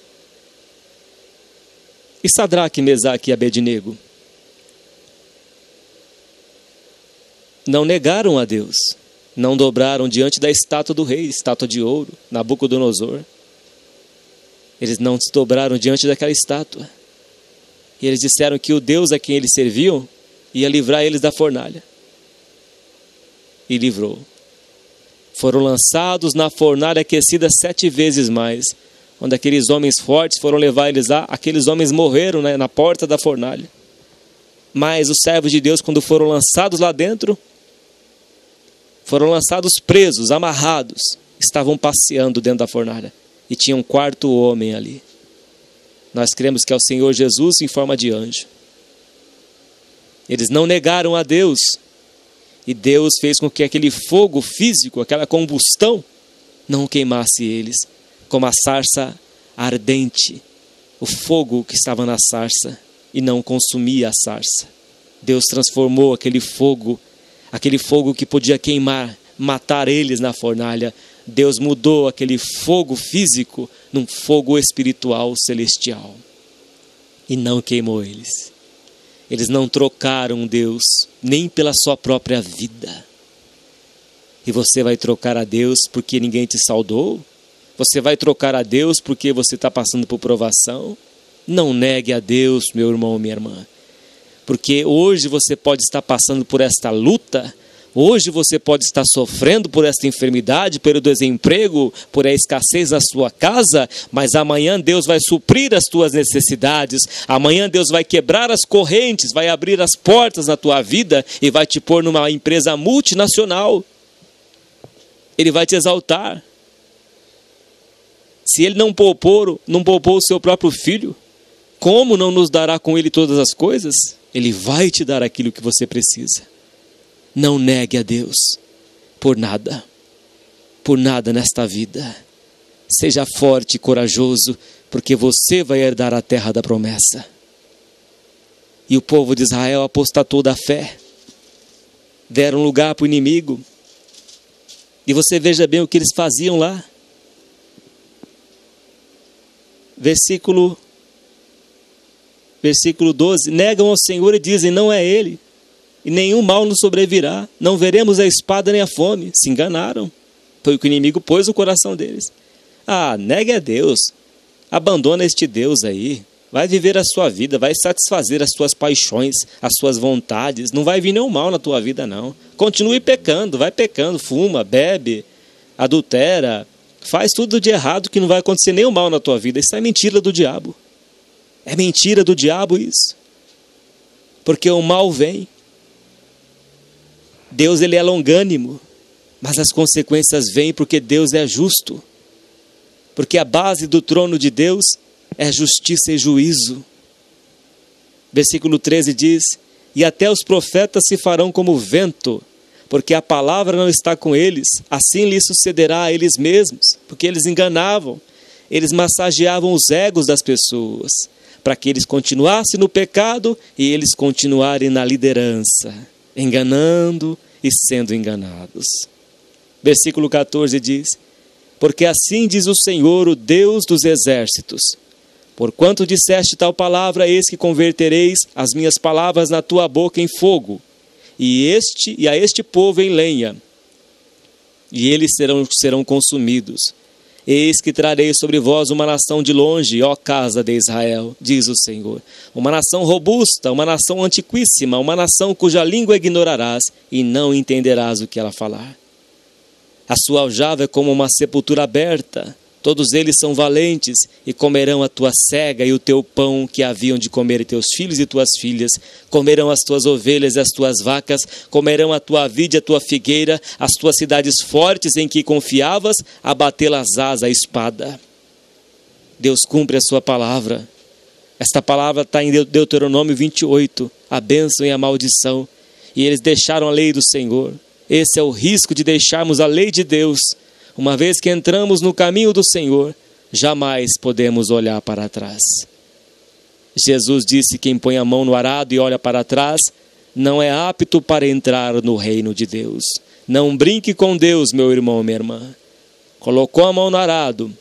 Speaker 1: E Sadraque, Mesaque e Abednego? Não negaram a Deus, não dobraram diante da estátua do rei, estátua de ouro, Nabucodonosor. Eles não se dobraram diante daquela estátua. E eles disseram que o Deus a quem eles serviam ia livrar eles da fornalha. E livrou. Foram lançados na fornalha aquecida 7 vezes mais, onde aqueles homens fortes foram levar eles lá. Aqueles homens morreram, né, na porta da fornalha. Mas os servos de Deus, quando foram lançados lá dentro, foram lançados presos, amarrados, estavam passeando dentro da fornalha. E tinha um 4º homem ali. Nós cremos que é o Senhor Jesus em forma de anjo. Eles não negaram a Deus. E Deus fez com que aquele fogo físico, aquela combustão, não queimasse eles, como a sarça ardente. O fogo que estava na sarça e não consumia a sarça. Deus transformou aquele fogo que podia queimar, matar eles na fornalha. Deus mudou aquele fogo físico num fogo espiritual celestial. E não queimou eles. Eles não trocaram Deus nem pela sua própria vida. E você vai trocar a Deus porque ninguém te saudou? Você vai trocar a Deus porque você está passando por provação? Não negue a Deus, meu irmão, minha irmã. Porque hoje você pode estar passando por esta luta. Hoje você pode estar sofrendo por esta enfermidade, pelo desemprego, por a escassez na sua casa, mas amanhã Deus vai suprir as tuas necessidades. Amanhã Deus vai quebrar as correntes, vai abrir as portas na tua vida e vai te pôr numa empresa multinacional. Ele vai te exaltar. Se Ele não poupou o seu próprio filho, como não nos dará com Ele todas as coisas? Ele vai te dar aquilo que você precisa. Não negue a Deus por nada nesta vida. Seja forte e corajoso, porque você vai herdar a terra da promessa. E o povo de Israel apostatou da fé, deram lugar para o inimigo. E você veja bem o que eles faziam lá. Versículo 12. Negam ao Senhor e dizem: não é Ele. E nenhum mal nos sobrevirá, não veremos a espada nem a fome. Se enganaram, foi o que o inimigo pôs no coração deles. Ah, negue a Deus, abandona este Deus aí, vai viver a sua vida, vai satisfazer as suas paixões, as suas vontades, não vai vir nenhum mal na tua vida não. Continue pecando, vai pecando, fuma, bebe, adultera, faz tudo de errado que não vai acontecer nenhum mal na tua vida. Isso é mentira do diabo, é mentira do diabo isso, porque o mal vem. Deus, Ele é longânimo, mas as consequências vêm porque Deus é justo. Porque a base do trono de Deus é justiça e juízo. Versículo 13 diz: e até os profetas se farão como vento, porque a palavra não está com eles, assim lhes sucederá a eles mesmos. Porque eles enganavam, eles massageavam os egos das pessoas, para que eles continuassem no pecado e eles continuarem na liderança, enganando e sendo enganados. Versículo 14 diz: porque assim diz o Senhor, o Deus dos exércitos, Porquanto disseste tal palavra, eis que convertereis as minhas palavras na tua boca em fogo, e a este povo em lenha, e eles serão consumidos. Eis que trarei sobre vós uma nação de longe, ó casa de Israel, diz o Senhor. Uma nação robusta, uma nação antiquíssima, uma nação cuja língua ignorarás e não entenderás o que ela falar. A sua aljava é como uma sepultura aberta. Todos eles são valentes e comerão a tua sega e o teu pão que haviam de comer teus filhos e tuas filhas. Comerão as tuas ovelhas e as tuas vacas, comerão a tua vide e a tua figueira, as tuas cidades fortes em que confiavas, abatê-las-ás à espada. Deus cumpre a sua palavra. Esta palavra está em Deuteronômio 28, a bênção e a maldição. E eles deixaram a lei do Senhor. Esse é o risco de deixarmos a lei de Deus. Uma vez que entramos no caminho do Senhor, jamais podemos olhar para trás. Jesus disse: quem põe a mão no arado e olha para trás, não é apto para entrar no reino de Deus. Não brinque com Deus, meu irmão, minha irmã. Colocou a mão no arado,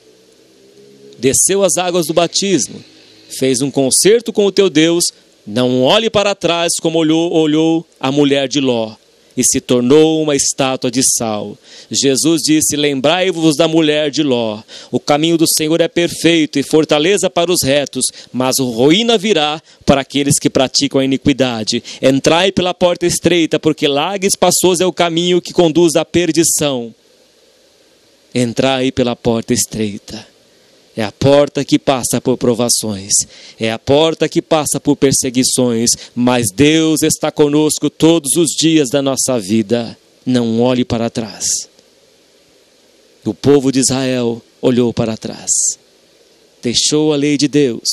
Speaker 1: desceu as águas do batismo, fez um concerto com o teu Deus, não olhe para trás como olhou a mulher de Ló, e se tornou uma estátua de sal. Jesus disse: lembrai-vos da mulher de Ló. O caminho do Senhor é perfeito e fortaleza para os retos, mas ruína virá para aqueles que praticam a iniquidade. Entrai pela porta estreita, porque largo e espaçoso é o caminho que conduz à perdição. Entrai pela porta estreita. É a porta que passa por provações, é a porta que passa por perseguições, mas Deus está conosco todos os dias da nossa vida. Não olhe para trás. O povo de Israel olhou para trás, deixou a lei de Deus,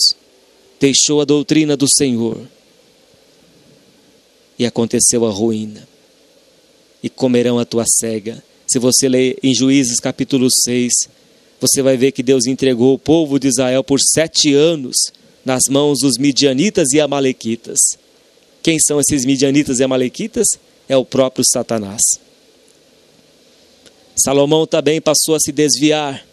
Speaker 1: deixou a doutrina do Senhor, e aconteceu a ruína. E comerão a tua sega. Se você ler em Juízes capítulo 6, você vai ver que Deus entregou o povo de Israel por 7 anos nas mãos dos midianitas e amalequitas. Quem são esses midianitas e amalequitas? É o próprio Satanás. Salomão também passou a se desviar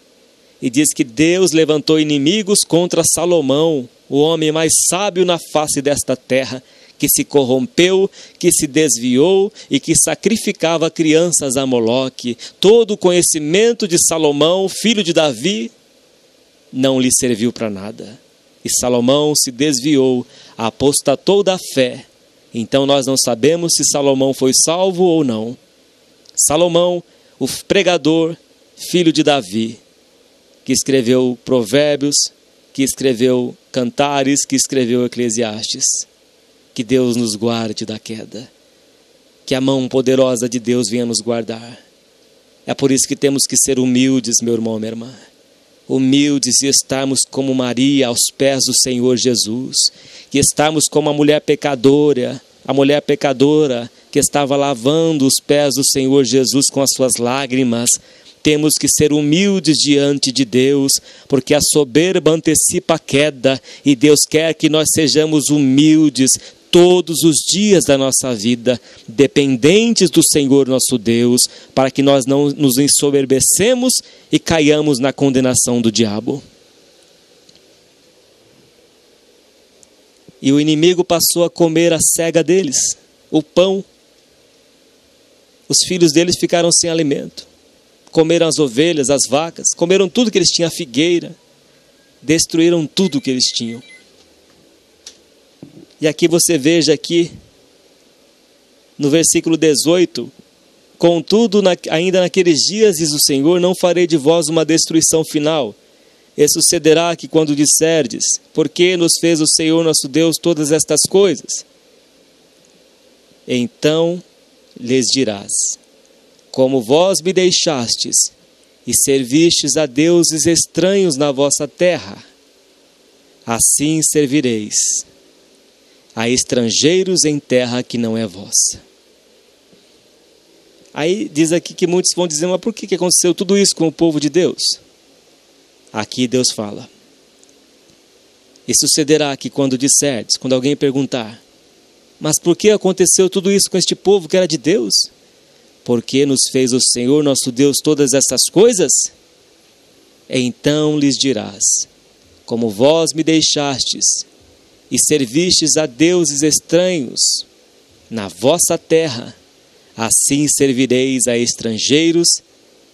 Speaker 1: e diz que Deus levantou inimigos contra Salomão, o homem mais sábio na face desta terra, que se corrompeu, que se desviou e que sacrificava crianças a Moloque. Todo o conhecimento de Salomão, filho de Davi, não lhe serviu para nada. E Salomão se desviou, apostatou da fé. Então nós não sabemos se Salomão foi salvo ou não. Salomão, o pregador, filho de Davi, que escreveu Provérbios, que escreveu Cantares, que escreveu Eclesiastes. Que Deus nos guarde da queda. Que a mão poderosa de Deus venha nos guardar. É por isso que temos que ser humildes, meu irmão, minha irmã. Humildes e estarmos como Maria aos pés do Senhor Jesus. Que estarmos como a mulher pecadora que estava lavando os pés do Senhor Jesus com as suas lágrimas. Temos que ser humildes diante de Deus, porque a soberba antecipa a queda, e Deus quer que nós sejamos humildes todos os dias da nossa vida, dependentes do Senhor nosso Deus, para que nós não nos ensoberbecemos e caiamos na condenação do diabo. E o inimigo passou a comer a sega deles, o pão. Os filhos deles ficaram sem alimento. Comeram as ovelhas, as vacas, comeram tudo que eles tinham, a figueira, destruíram tudo que eles tinham. E aqui você veja aqui, no versículo 18, contudo, ainda naqueles dias, diz o Senhor, não farei de vós uma destruição final. E sucederá que quando disserdes, por que nos fez o Senhor nosso Deus todas estas coisas? Então lhes dirás, como vós me deixastes e servistes a deuses estranhos na vossa terra, assim servireis a estrangeiros em terra que não é vossa. Aí diz aqui que muitos vão dizer, mas por que aconteceu tudo isso com o povo de Deus? Aqui Deus fala, e sucederá que quando disserdes, quando alguém perguntar, mas por que aconteceu tudo isso com este povo que era de Deus? Porque nos fez o Senhor nosso Deus todas essas coisas? Então lhes dirás, como vós me deixastes, e servistes a deuses estranhos na vossa terra, assim servireis a estrangeiros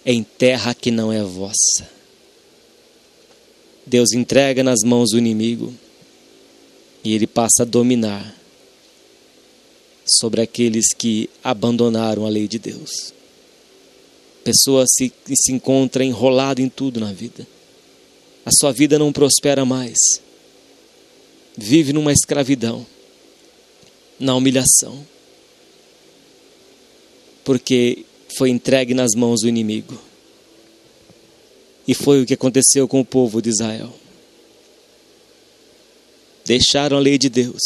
Speaker 1: em terra que não é vossa. Deus entrega nas mãos do inimigo e ele passa a dominar sobre aqueles que abandonaram a lei de Deus. A pessoa se encontra enrolada em tudo na vida. A sua vida não prospera mais. Vive numa escravidão, na humilhação, porque foi entregue nas mãos do inimigo. E foi o que aconteceu com o povo de Israel. Deixaram a lei de Deus.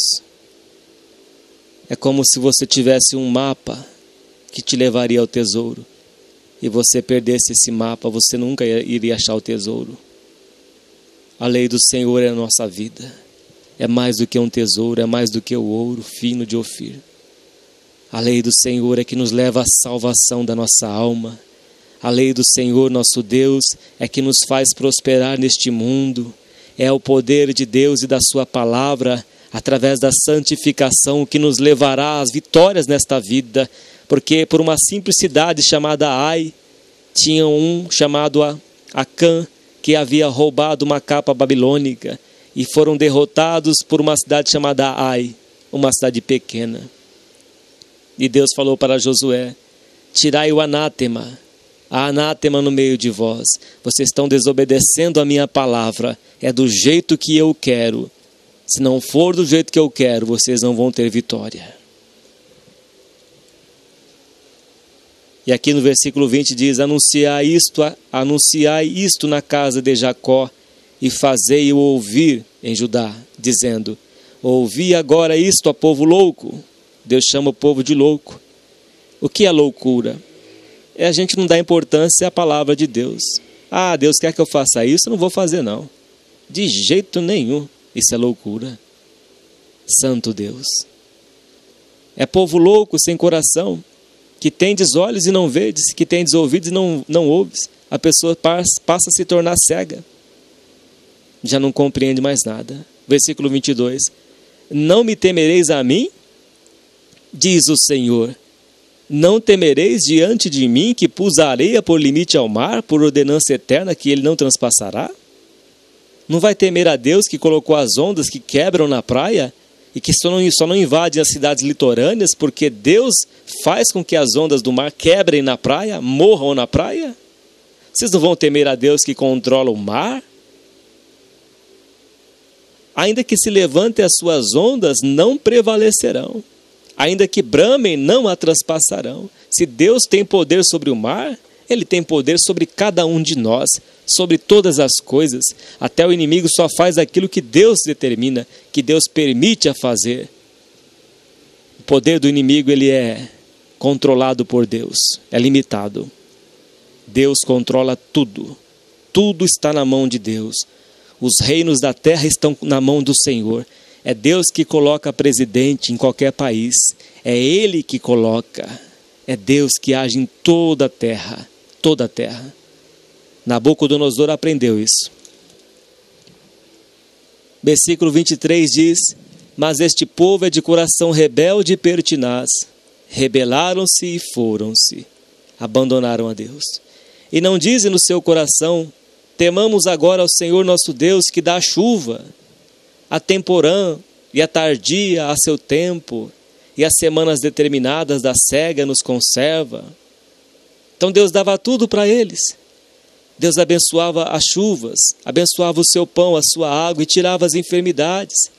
Speaker 1: É como se você tivesse um mapa que te levaria ao tesouro, e você perdesse esse mapa, você nunca iria achar o tesouro. A lei do Senhor é a nossa vida. É mais do que um tesouro, é mais do que o ouro fino de Ofir. A lei do Senhor é que nos leva à salvação da nossa alma. A lei do Senhor, nosso Deus, é que nos faz prosperar neste mundo. É o poder de Deus e da sua palavra, através da santificação, que nos levará às vitórias nesta vida. Porque por uma simples cidade chamada Ai, tinha um chamado Acã, que havia roubado uma capa babilônica, e foram derrotados por uma cidade chamada Ai, uma cidade pequena. E Deus falou para Josué: tirai o anátema, a anátema no meio de vós. Vocês estão desobedecendo a minha palavra. É do jeito que eu quero. Se não for do jeito que eu quero, vocês não vão ter vitória. E aqui no versículo 20 diz: anunciai isto na casa de Jacó, e fazei-o ouvir em Judá, dizendo: ouvi agora isto, ó povo louco. Deus chama o povo de louco. O que é loucura? É a gente não dar importância à palavra de Deus. Ah, Deus quer que eu faça isso? Eu não vou fazer não. De jeito nenhum. Isso é loucura. Santo Deus. É povo louco, sem coração, que tendes olhos e não vedes, que tendes ouvidos e não ouves. A pessoa passa a se tornar cega. Já não compreende mais nada. Versículo 22. Não me temereis a mim? Diz o Senhor. Não temereis diante de mim, que pus a areia por limite ao mar, por ordenança eterna, que ele não transpassará? Não vai temer a Deus, que colocou as ondas que quebram na praia e que só não invadem as cidades litorâneas, porque Deus faz com que as ondas do mar quebrem na praia, morram na praia? Vocês não vão temer a Deus que controla o mar? Ainda que se levantem as suas ondas, não prevalecerão. Ainda que bramem, não a transpassarão. Se Deus tem poder sobre o mar, Ele tem poder sobre cada um de nós, sobre todas as coisas. Até o inimigo só faz aquilo que Deus determina, que Deus permite a fazer. O poder do inimigo, ele é controlado por Deus, é limitado. Deus controla tudo. Tudo está na mão de Deus. Os reinos da terra estão na mão do Senhor. É Deus que coloca presidente em qualquer país. É Ele que coloca. É Deus que age em toda a terra. Toda a terra. Nabucodonosor aprendeu isso. Versículo 23 diz: mas este povo é de coração rebelde e pertinaz. Rebelaram-se e foram-se. Abandonaram a Deus. E não dizem no seu coração: temamos agora ao Senhor nosso Deus, que dá a chuva, a temporã e a tardia a seu tempo, e as semanas determinadas da cega nos conserva. Então Deus dava tudo para eles. Deus abençoava as chuvas, abençoava o seu pão, a sua água e tirava as enfermidades.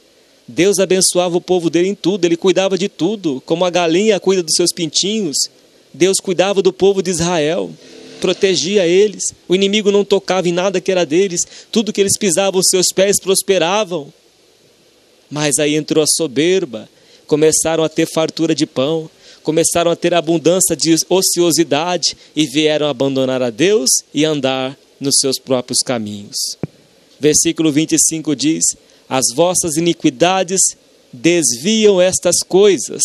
Speaker 1: Deus abençoava o povo dele em tudo, ele cuidava de tudo, como a galinha cuida dos seus pintinhos. Deus cuidava do povo de Israel, protegia eles, o inimigo não tocava em nada que era deles, tudo que eles pisavam os seus pés prosperavam. Mas aí entrou a soberba, começaram a ter fartura de pão, começaram a ter abundância de ociosidade e vieram abandonar a Deus e andar nos seus próprios caminhos. Versículo 25 diz: as vossas iniquidades desviam estas coisas.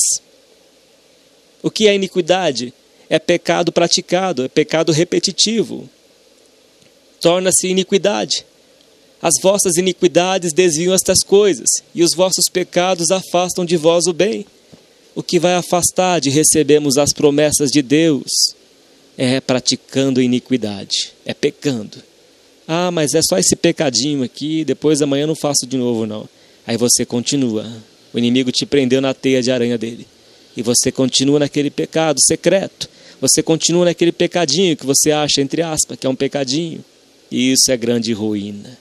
Speaker 1: O que é iniquidade? É pecado praticado, é pecado repetitivo. Torna-se iniquidade. As vossas iniquidades desviam estas coisas, e os vossos pecados afastam de vós o bem. O que vai afastar de recebermos as promessas de Deus é praticando iniquidade, é pecando. Ah, mas é só esse pecadinho aqui, depois amanhã eu não faço de novo não. Aí você continua, o inimigo te prendeu na teia de aranha dele. E você continua naquele pecado secreto, você continua naquele pecadinho que você acha, entre aspas, que é um pecadinho. E isso é grande ruína,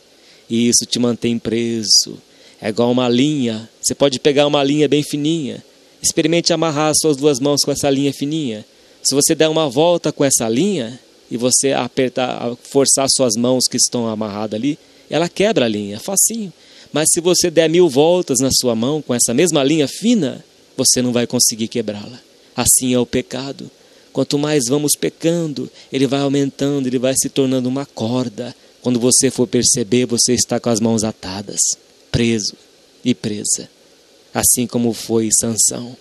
Speaker 1: e isso te mantém preso. É igual uma linha, você pode pegar uma linha bem fininha, experimente amarrar as suas duas mãos com essa linha fininha. Se você der uma volta com essa linha e você apertar, forçar suas mãos que estão amarradas ali, ela quebra a linha, facinho. Mas se você der 1000 voltas na sua mão com essa mesma linha fina, você não vai conseguir quebrá-la. Assim é o pecado. Quanto mais vamos pecando, ele vai aumentando, ele vai se tornando uma corda. Quando você for perceber, você está com as mãos atadas, preso e presa. Assim como foi Sansão.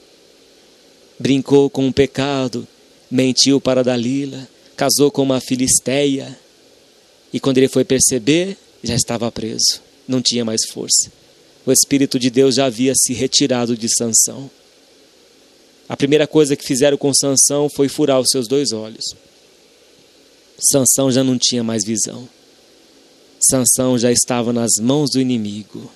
Speaker 1: Brincou com o pecado, mentiu para Dalila, casou com uma filisteia, e quando ele foi perceber, já estava preso, não tinha mais força. O Espírito de Deus já havia se retirado de Sansão. A primeira coisa que fizeram com Sansão foi furar os seus 2 olhos. Sansão já não tinha mais visão. Sansão já estava nas mãos do inimigo.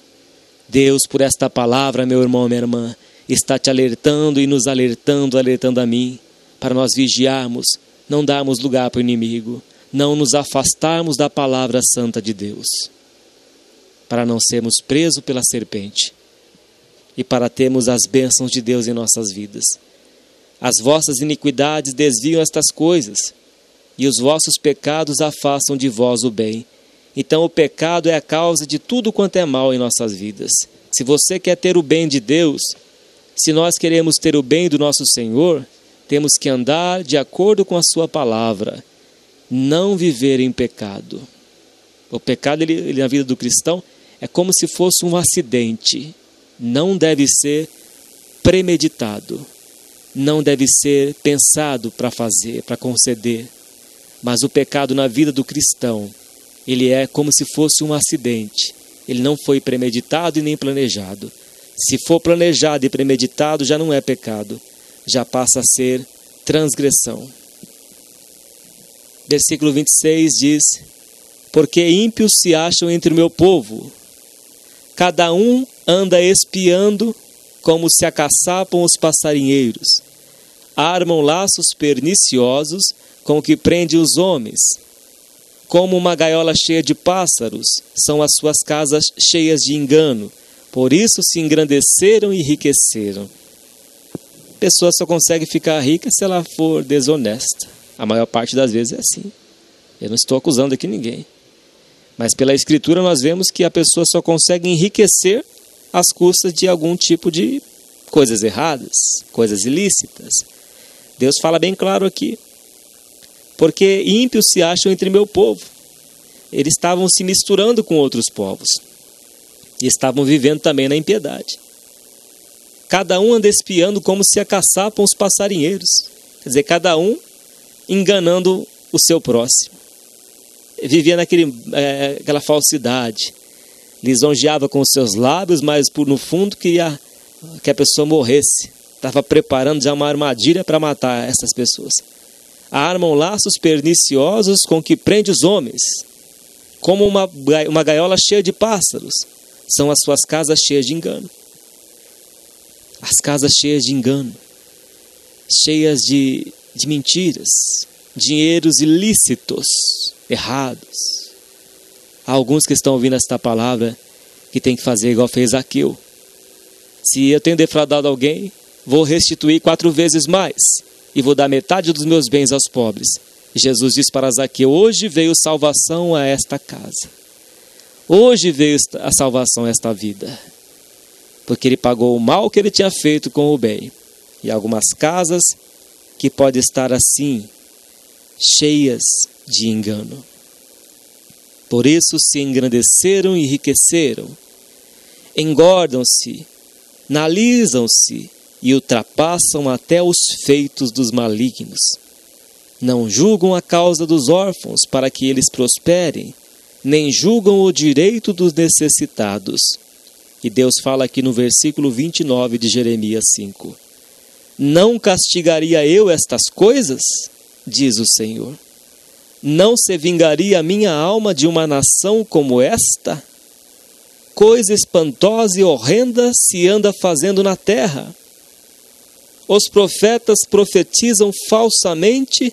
Speaker 1: Deus, por esta palavra, meu irmão, minha irmã, está te alertando e nos alertando a mim, para nós vigiarmos, não darmos lugar para o inimigo, não nos afastarmos da palavra santa de Deus, para não sermos presos pela serpente e para termos as bênçãos de Deus em nossas vidas. As vossas iniquidades desviam estas coisas, e os vossos pecados afastam de vós o bem. Então o pecado é a causa de tudo quanto é mal em nossas vidas. Se você quer ter o bem de Deus, se nós queremos ter o bem do nosso Senhor, temos que andar de acordo com a sua palavra, não viver em pecado. O pecado ele, na vida do cristão é como se fosse um acidente, não deve ser premeditado, não deve ser pensado para fazer, para conceder. Mas o pecado na vida do cristão, ele é como se fosse um acidente. Ele não foi premeditado e nem planejado. Se for planejado e premeditado, já não é pecado. Já passa a ser transgressão. Versículo 26 diz: porque ímpios se acham entre o meu povo. Cada um anda espiando como se acaçapam os passarinheiros. Armam laços perniciosos com que prende os homens. Como uma gaiola cheia de pássaros, são as suas casas cheias de engano. Por isso se engrandeceram e enriqueceram. A pessoa só consegue ficar rica se ela for desonesta. A maior parte das vezes é assim. Eu não estou acusando aqui ninguém. Mas pela Escritura nós vemos que a pessoa só consegue enriquecer às custas de algum tipo de coisas erradas, coisas ilícitas. Deus fala bem claro aqui. Porque ímpios se acham entre meu povo. Eles estavam se misturando com outros povos. E estavam vivendo também na impiedade. Cada um anda espiando como se acaçapam os passarinheiros. Quer dizer, cada um enganando o seu próximo. Vivia naquela falsidade. Lisonjeava com os seus lábios, mas no fundo queria que a pessoa morresse. Estava preparando já uma armadilha para matar essas pessoas. Armam laços perniciosos com que prende os homens. Como uma gaiola cheia de pássaros, são as suas casas cheias de engano. As casas cheias de engano, cheias de mentiras, dinheiros ilícitos, errados. Há alguns que estão ouvindo esta palavra que tem que fazer igual fez Zaqueu. Se eu tenho defraudado alguém, vou restituir 4 vezes mais e vou dar metade dos meus bens aos pobres. Jesus disse para Zaqueu: hoje veio salvação a esta casa. Hoje veio a salvação a esta vida. Porque ele pagou o mal que ele tinha feito com o bem. E algumas casas que podem estar assim, cheias de engano. Por isso se engrandeceram e enriqueceram. Engordam-se, nalisam-se e ultrapassam até os feitos dos malignos. Não julgam a causa dos órfãos para que eles prosperem. nem julgam o direito dos necessitados. E Deus fala aqui no versículo 29 de Jeremias 5. Não castigaria eu estas coisas? Diz o Senhor. Não se vingaria a minha alma de uma nação como esta? Coisa espantosa e horrenda se anda fazendo na terra. Os profetas profetizam falsamente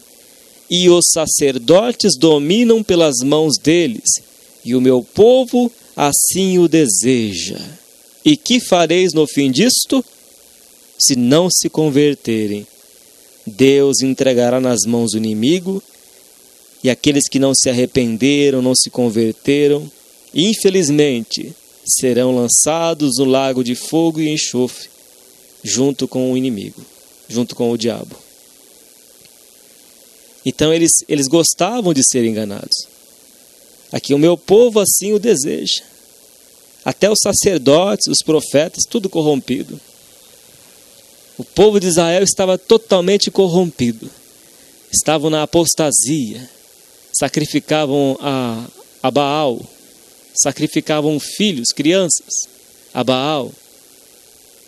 Speaker 1: e os sacerdotes dominam pelas mãos deles, e o meu povo assim o deseja. E que fareis no fim disto? Se não se converterem, Deus entregará nas mãos do inimigo, e aqueles que não se arrependeram, não se converteram, infelizmente, serão lançados no lago de fogo e enxofre, junto com o inimigo, junto com o diabo. Então eles gostavam de ser enganados. Aqui o meu povo assim o deseja. Até os sacerdotes, os profetas, tudo corrompido. O povo de Israel estava totalmente corrompido. Estavam na apostasia. Sacrificavam a Baal. Sacrificavam filhos, crianças, a Baal.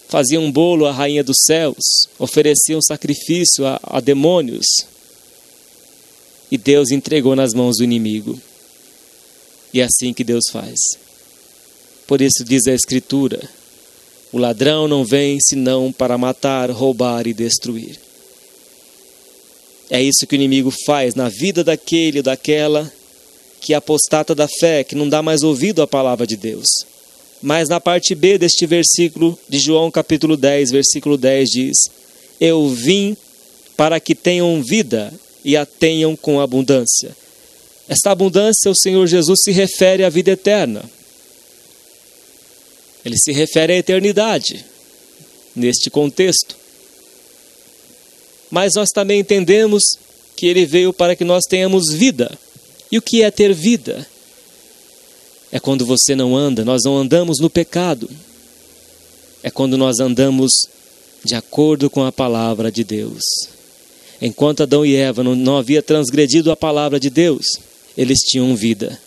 Speaker 1: Faziam um bolo à rainha dos céus. Ofereciam sacrifício a demônios. E Deus entregou nas mãos do inimigo. E é assim que Deus faz. Por isso diz a Escritura: o ladrão não vem senão para matar, roubar e destruir. É isso que o inimigo faz na vida daquele ou daquela que é apostata da fé, que não dá mais ouvido à palavra de Deus. Mas na parte B deste versículo de João capítulo 10, versículo 10 diz: eu vim para que tenham vida e a tenham com abundância. Esta abundância, o Senhor Jesus se refere à vida eterna. Ele se refere à eternidade, neste contexto. Mas nós também entendemos que Ele veio para que nós tenhamos vida. E o que é ter vida? É quando você não anda, nós não andamos no pecado. É quando nós andamos de acordo com a palavra de Deus. Enquanto Adão e Eva não haviam transgredido a palavra de Deus, eles tinham vida.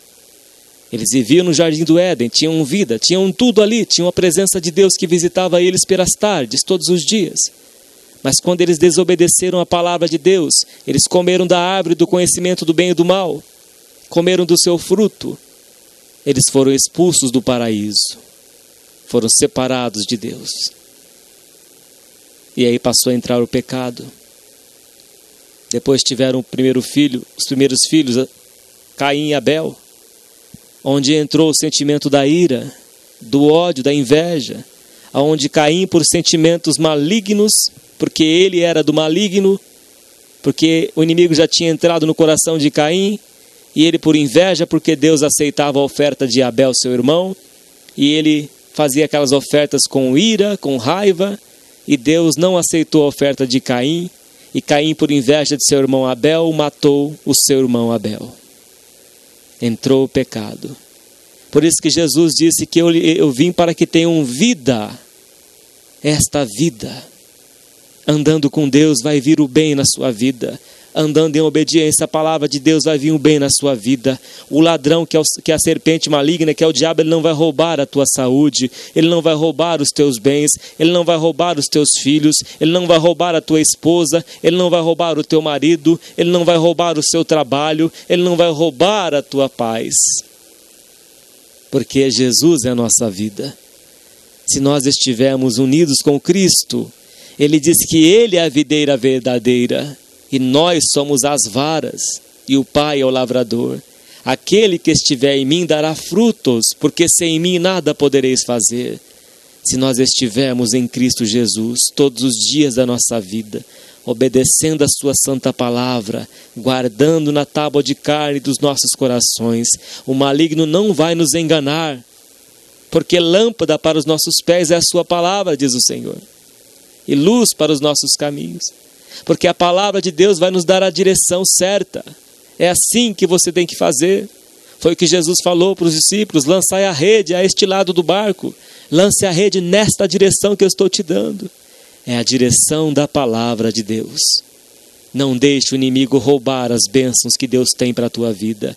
Speaker 1: Eles viviam no jardim do Éden, tinham vida, tinham tudo ali, tinham a presença de Deus que visitava eles pelas tardes, todos os dias. Mas quando eles desobedeceram a palavra de Deus, eles comeram da árvore do conhecimento do bem e do mal, comeram do seu fruto, eles foram expulsos do paraíso, foram separados de Deus. E aí passou a entrar o pecado. Depois tiveram o primeiro filho, os primeiros filhos, Caim e Abel, onde entrou o sentimento da ira, do ódio, da inveja, onde Caim, por sentimentos malignos, porque ele era do maligno, porque o inimigo já tinha entrado no coração de Caim, e ele por inveja, porque Deus aceitava a oferta de Abel, seu irmão, e ele fazia aquelas ofertas com ira, com raiva, e Deus não aceitou a oferta de Caim, e Caim, por inveja de seu irmão Abel, matou o seu irmão Abel. Entrou o pecado. Por isso que Jesus disse que eu vim para que tenham vida. Esta vida, andando com Deus, vai vir o bem na sua vida. Andando em obediência à palavra de Deus, vai vir o bem na sua vida. O ladrão, que é a serpente maligna, que é o diabo, ele não vai roubar a tua saúde, ele não vai roubar os teus bens, ele não vai roubar os teus filhos, ele não vai roubar a tua esposa, ele não vai roubar o teu marido, ele não vai roubar o seu trabalho, ele não vai roubar a tua paz. Porque Jesus é a nossa vida. Se nós estivermos unidos com Cristo, Ele diz que Ele é a videira verdadeira, e nós somos as varas, e o Pai é o lavrador. Aquele que estiver em mim dará frutos, porque sem mim nada podereis fazer. Se nós estivermos em Cristo Jesus todos os dias da nossa vida, obedecendo a sua santa palavra, guardando na tábua de carne dos nossos corações, o maligno não vai nos enganar, porque lâmpada para os nossos pés é a sua palavra, diz o Senhor, e luz para os nossos caminhos. Porque a palavra de Deus vai nos dar a direção certa. É assim que você tem que fazer. Foi o que Jesus falou para os discípulos: lançai a rede a este lado do barco. Lance a rede nesta direção que eu estou te dando. É a direção da palavra de Deus. Não deixe o inimigo roubar as bênçãos que Deus tem para a tua vida.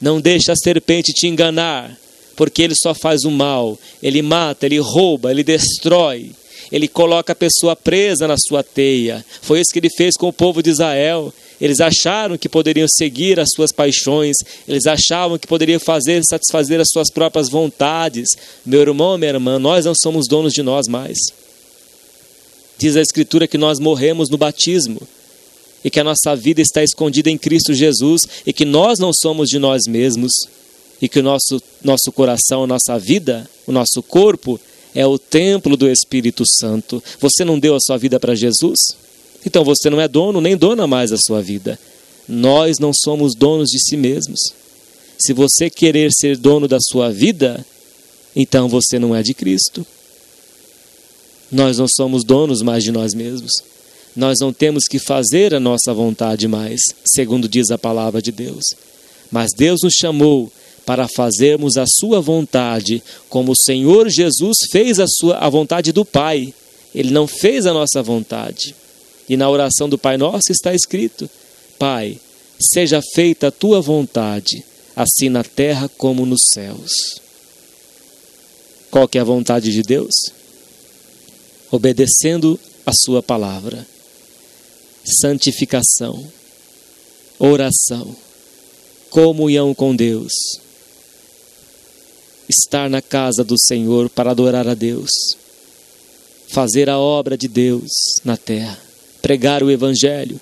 Speaker 1: Não deixe a serpente te enganar, porque ele só faz o mal. Ele mata, ele rouba, ele destrói. Ele coloca a pessoa presa na sua teia. Foi isso que ele fez com o povo de Israel. Eles acharam que poderiam seguir as suas paixões. Eles achavam que poderiam satisfazer as suas próprias vontades. Meu irmão, minha irmã, nós não somos donos de nós mais. Diz a Escritura que nós morremos no batismo. E que a nossa vida está escondida em Cristo Jesus. E que nós não somos de nós mesmos. E que o nosso coração, a nossa vida, o nosso corpo é o templo do Espírito Santo. Você não deu a sua vida para Jesus? Então você não é dono nem dona mais da sua vida. Nós não somos donos de si mesmos. Se você querer ser dono da sua vida, então você não é de Cristo. Nós não somos donos mais de nós mesmos. Nós não temos que fazer a nossa vontade mais, segundo diz a palavra de Deus. Mas Deus nos chamou para fazermos a sua vontade, como o Senhor Jesus fez a vontade do Pai. Ele não fez a nossa vontade. E na oração do Pai Nosso está escrito: Pai, seja feita a tua vontade, assim na terra como nos céus. Qual que é a vontade de Deus? Obedecendo a sua palavra. Santificação, oração, comunhão com Deus. Estar na casa do Senhor para adorar a Deus. Fazer a obra de Deus na terra. Pregar o Evangelho.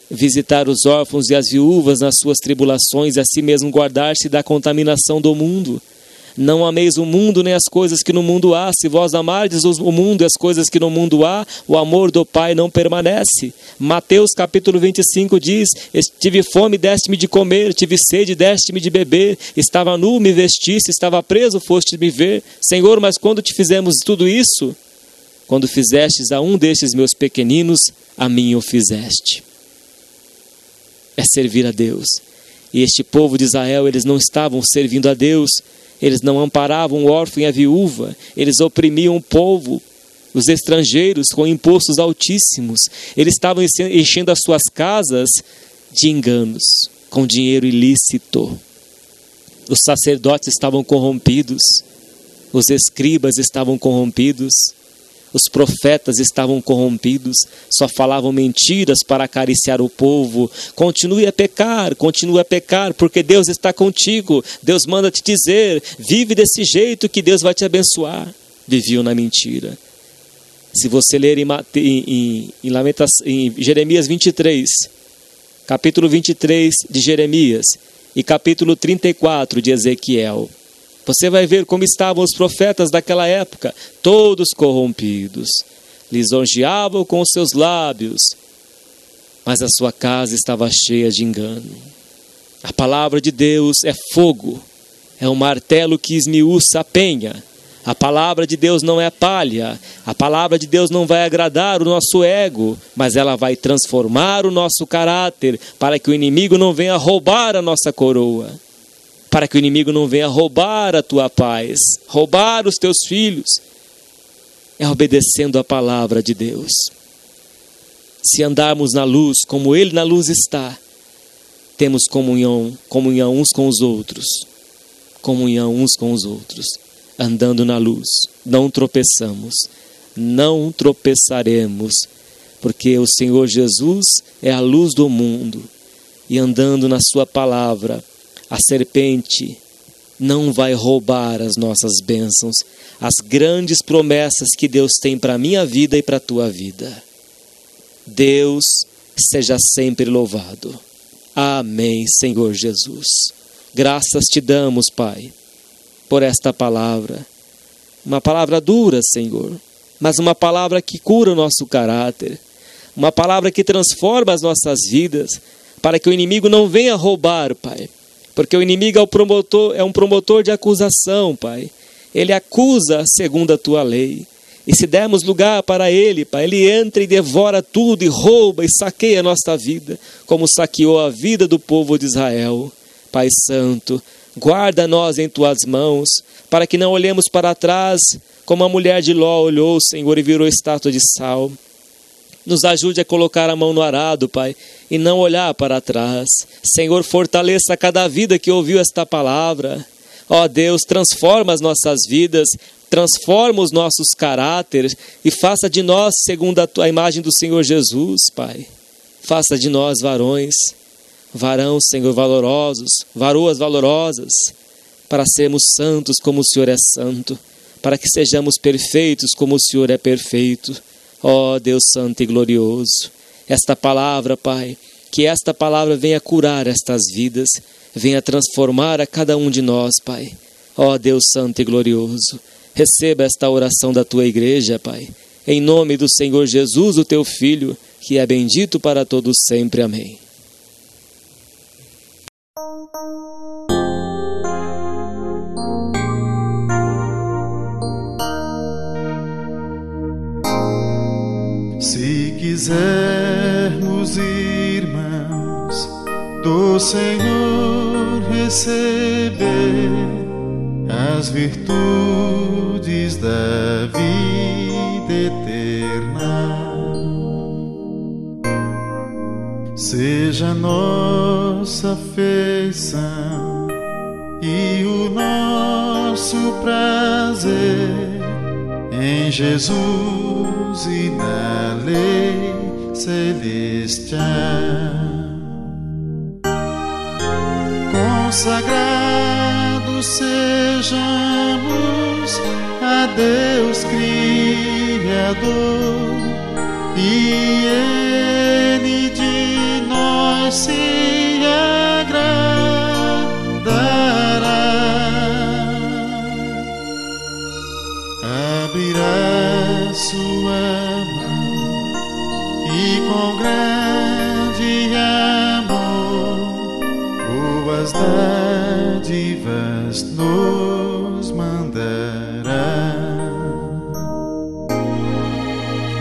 Speaker 1: Visitar os órfãos e as viúvas nas suas tribulações e assim mesmo guardar-se da contaminação do mundo. Não ameis o mundo nem as coisas que no mundo há. Se vós amardes o mundo e as coisas que no mundo há, o amor do Pai não permanece. Mateus capítulo 25 diz: tive fome, deste-me de comer, tive sede, deste-me de beber, estava nu, me vestiste, estava preso, foste me ver. Senhor, mas quando te fizemos tudo isso? Quando fizestes a um destes meus pequeninos, a mim o fizeste. É servir a Deus. E este povo de Israel, eles não estavam servindo a Deus. Eles não amparavam o órfão e a viúva. Eles oprimiam o povo, os estrangeiros, com impostos altíssimos. Eles estavam enchendo as suas casas de enganos, com dinheiro ilícito. Os sacerdotes estavam corrompidos. Os escribas estavam corrompidos. Os profetas estavam corrompidos, só falavam mentiras para acariciar o povo. Continue a pecar, porque Deus está contigo. Deus manda te dizer, vive desse jeito que Deus vai te abençoar. Viviam na mentira. Se você ler em Jeremias 23, capítulo 23 de Jeremias e capítulo 34 de Ezequiel, você vai ver como estavam os profetas daquela época, todos corrompidos. Lisonjeavam com os seus lábios, mas a sua casa estava cheia de engano. A palavra de Deus é fogo, é um martelo que esmiuça a penha. A palavra de Deus não é palha. A palavra de Deus não vai agradar o nosso ego, mas ela vai transformar o nosso caráter, para que o inimigo não venha roubar a nossa coroa. Para que o inimigo não venha roubar a tua paz, roubar os teus filhos. É obedecendo a palavra de Deus. Se andarmos na luz, como Ele na luz está, temos comunhão uns com os outros. Comunhão uns com os outros. Andando na luz, não tropeçamos, não tropeçaremos, porque o Senhor Jesus é a luz do mundo. E andando na sua palavra, a serpente não vai roubar as nossas bênçãos, as grandes promessas que Deus tem para a minha vida e para a tua vida. Deus seja sempre louvado. Amém, Senhor Jesus. Graças te damos, Pai, por esta palavra. Uma palavra dura, Senhor, mas uma palavra que cura o nosso caráter. Uma palavra que transforma as nossas vidas, para que o inimigo não venha roubar, Pai. Porque o inimigo é um promotor de acusação, Pai. Ele acusa segundo a tua lei. E se dermos lugar para ele, Pai, ele entra e devora tudo, e rouba e saqueia a nossa vida, como saqueou a vida do povo de Israel. Pai Santo, guarda nós em tuas mãos, para que não olhemos para trás, como a mulher de Ló olhou, Senhor, e virou estátua de sal. Nos ajude a colocar a mão no arado, Pai, e não olhar para trás. Senhor, fortaleça cada vida que ouviu esta palavra. Ó Deus, transforma as nossas vidas, transforma os nossos caráteres e faça de nós segundo a tua imagem do Senhor Jesus, Pai. Faça de nós varões, Senhor, valorosos, varoas valorosas, para sermos santos como o Senhor é santo, para que sejamos perfeitos como o Senhor é perfeito. Ó Deus santo e glorioso, esta palavra, Pai, que esta palavra venha curar estas vidas, venha transformar a cada um de nós, Pai. Ó Deus santo e glorioso, receba esta oração da tua igreja, Pai, em nome do Senhor Jesus, o teu Filho, que é bendito para todos sempre. Amém.
Speaker 2: Se quisermos, irmãos, do Senhor receber as virtudes da vida eterna, seja nossa afeição e o nosso prazer em Jesus e na lei celestial. Consagrados sejamos a Deus Criador, e Ele de nós se agradará. Abrirá sua mão e com grande amor boas dádivas nos mandará.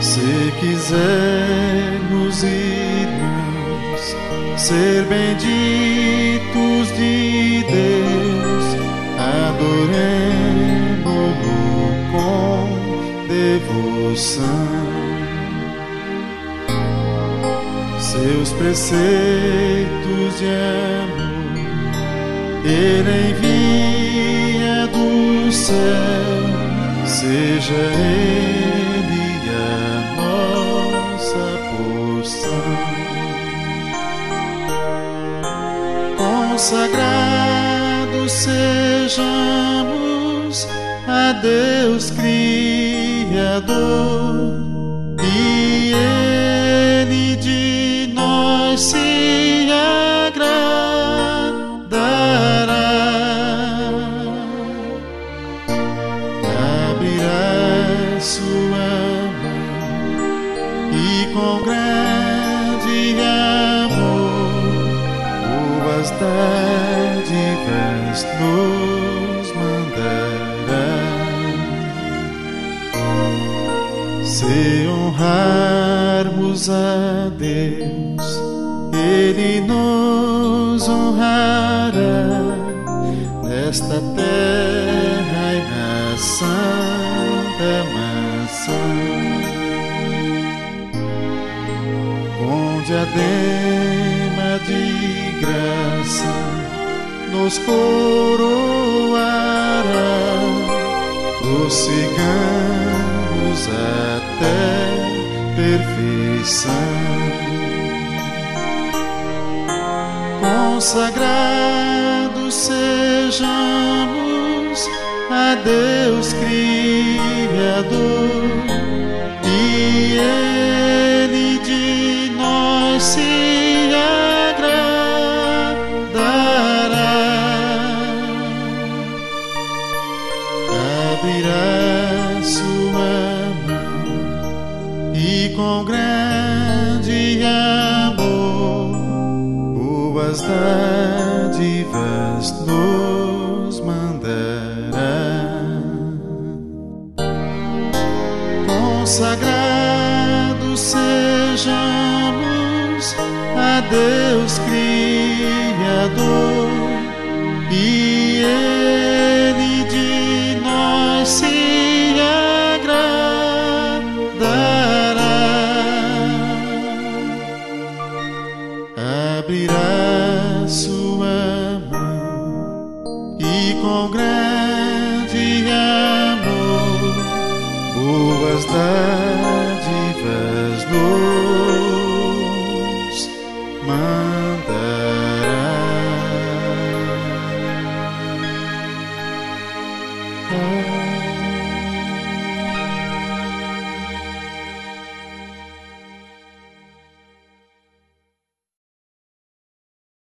Speaker 2: Se quisermos, irmãos, ser benditos de Deus, adoremo-lo com devoção. Seus preceitos de amor Ele envia do céu, seja Ele a nossa porção. Consagrados sejamos a Deus Criador, e Ele de nós se agradará. Abrirá sua mão e com grande amor boas dádivas nos mandará. Se honrarmos a Deus, Ele nos honrará nesta terra e na santa mansão, com diadema de graça nos coroará, prossigamos até perfeição. Consagrados sejamos a Deus Criador, e Ele de nós se agradará. Abrirá sua mão e com grande amor boas dádivas nos mandará. Consagrados sejamos a Deus Criador, e Ele de nós se agradará. e com grande amor boas dádivas nos mandará.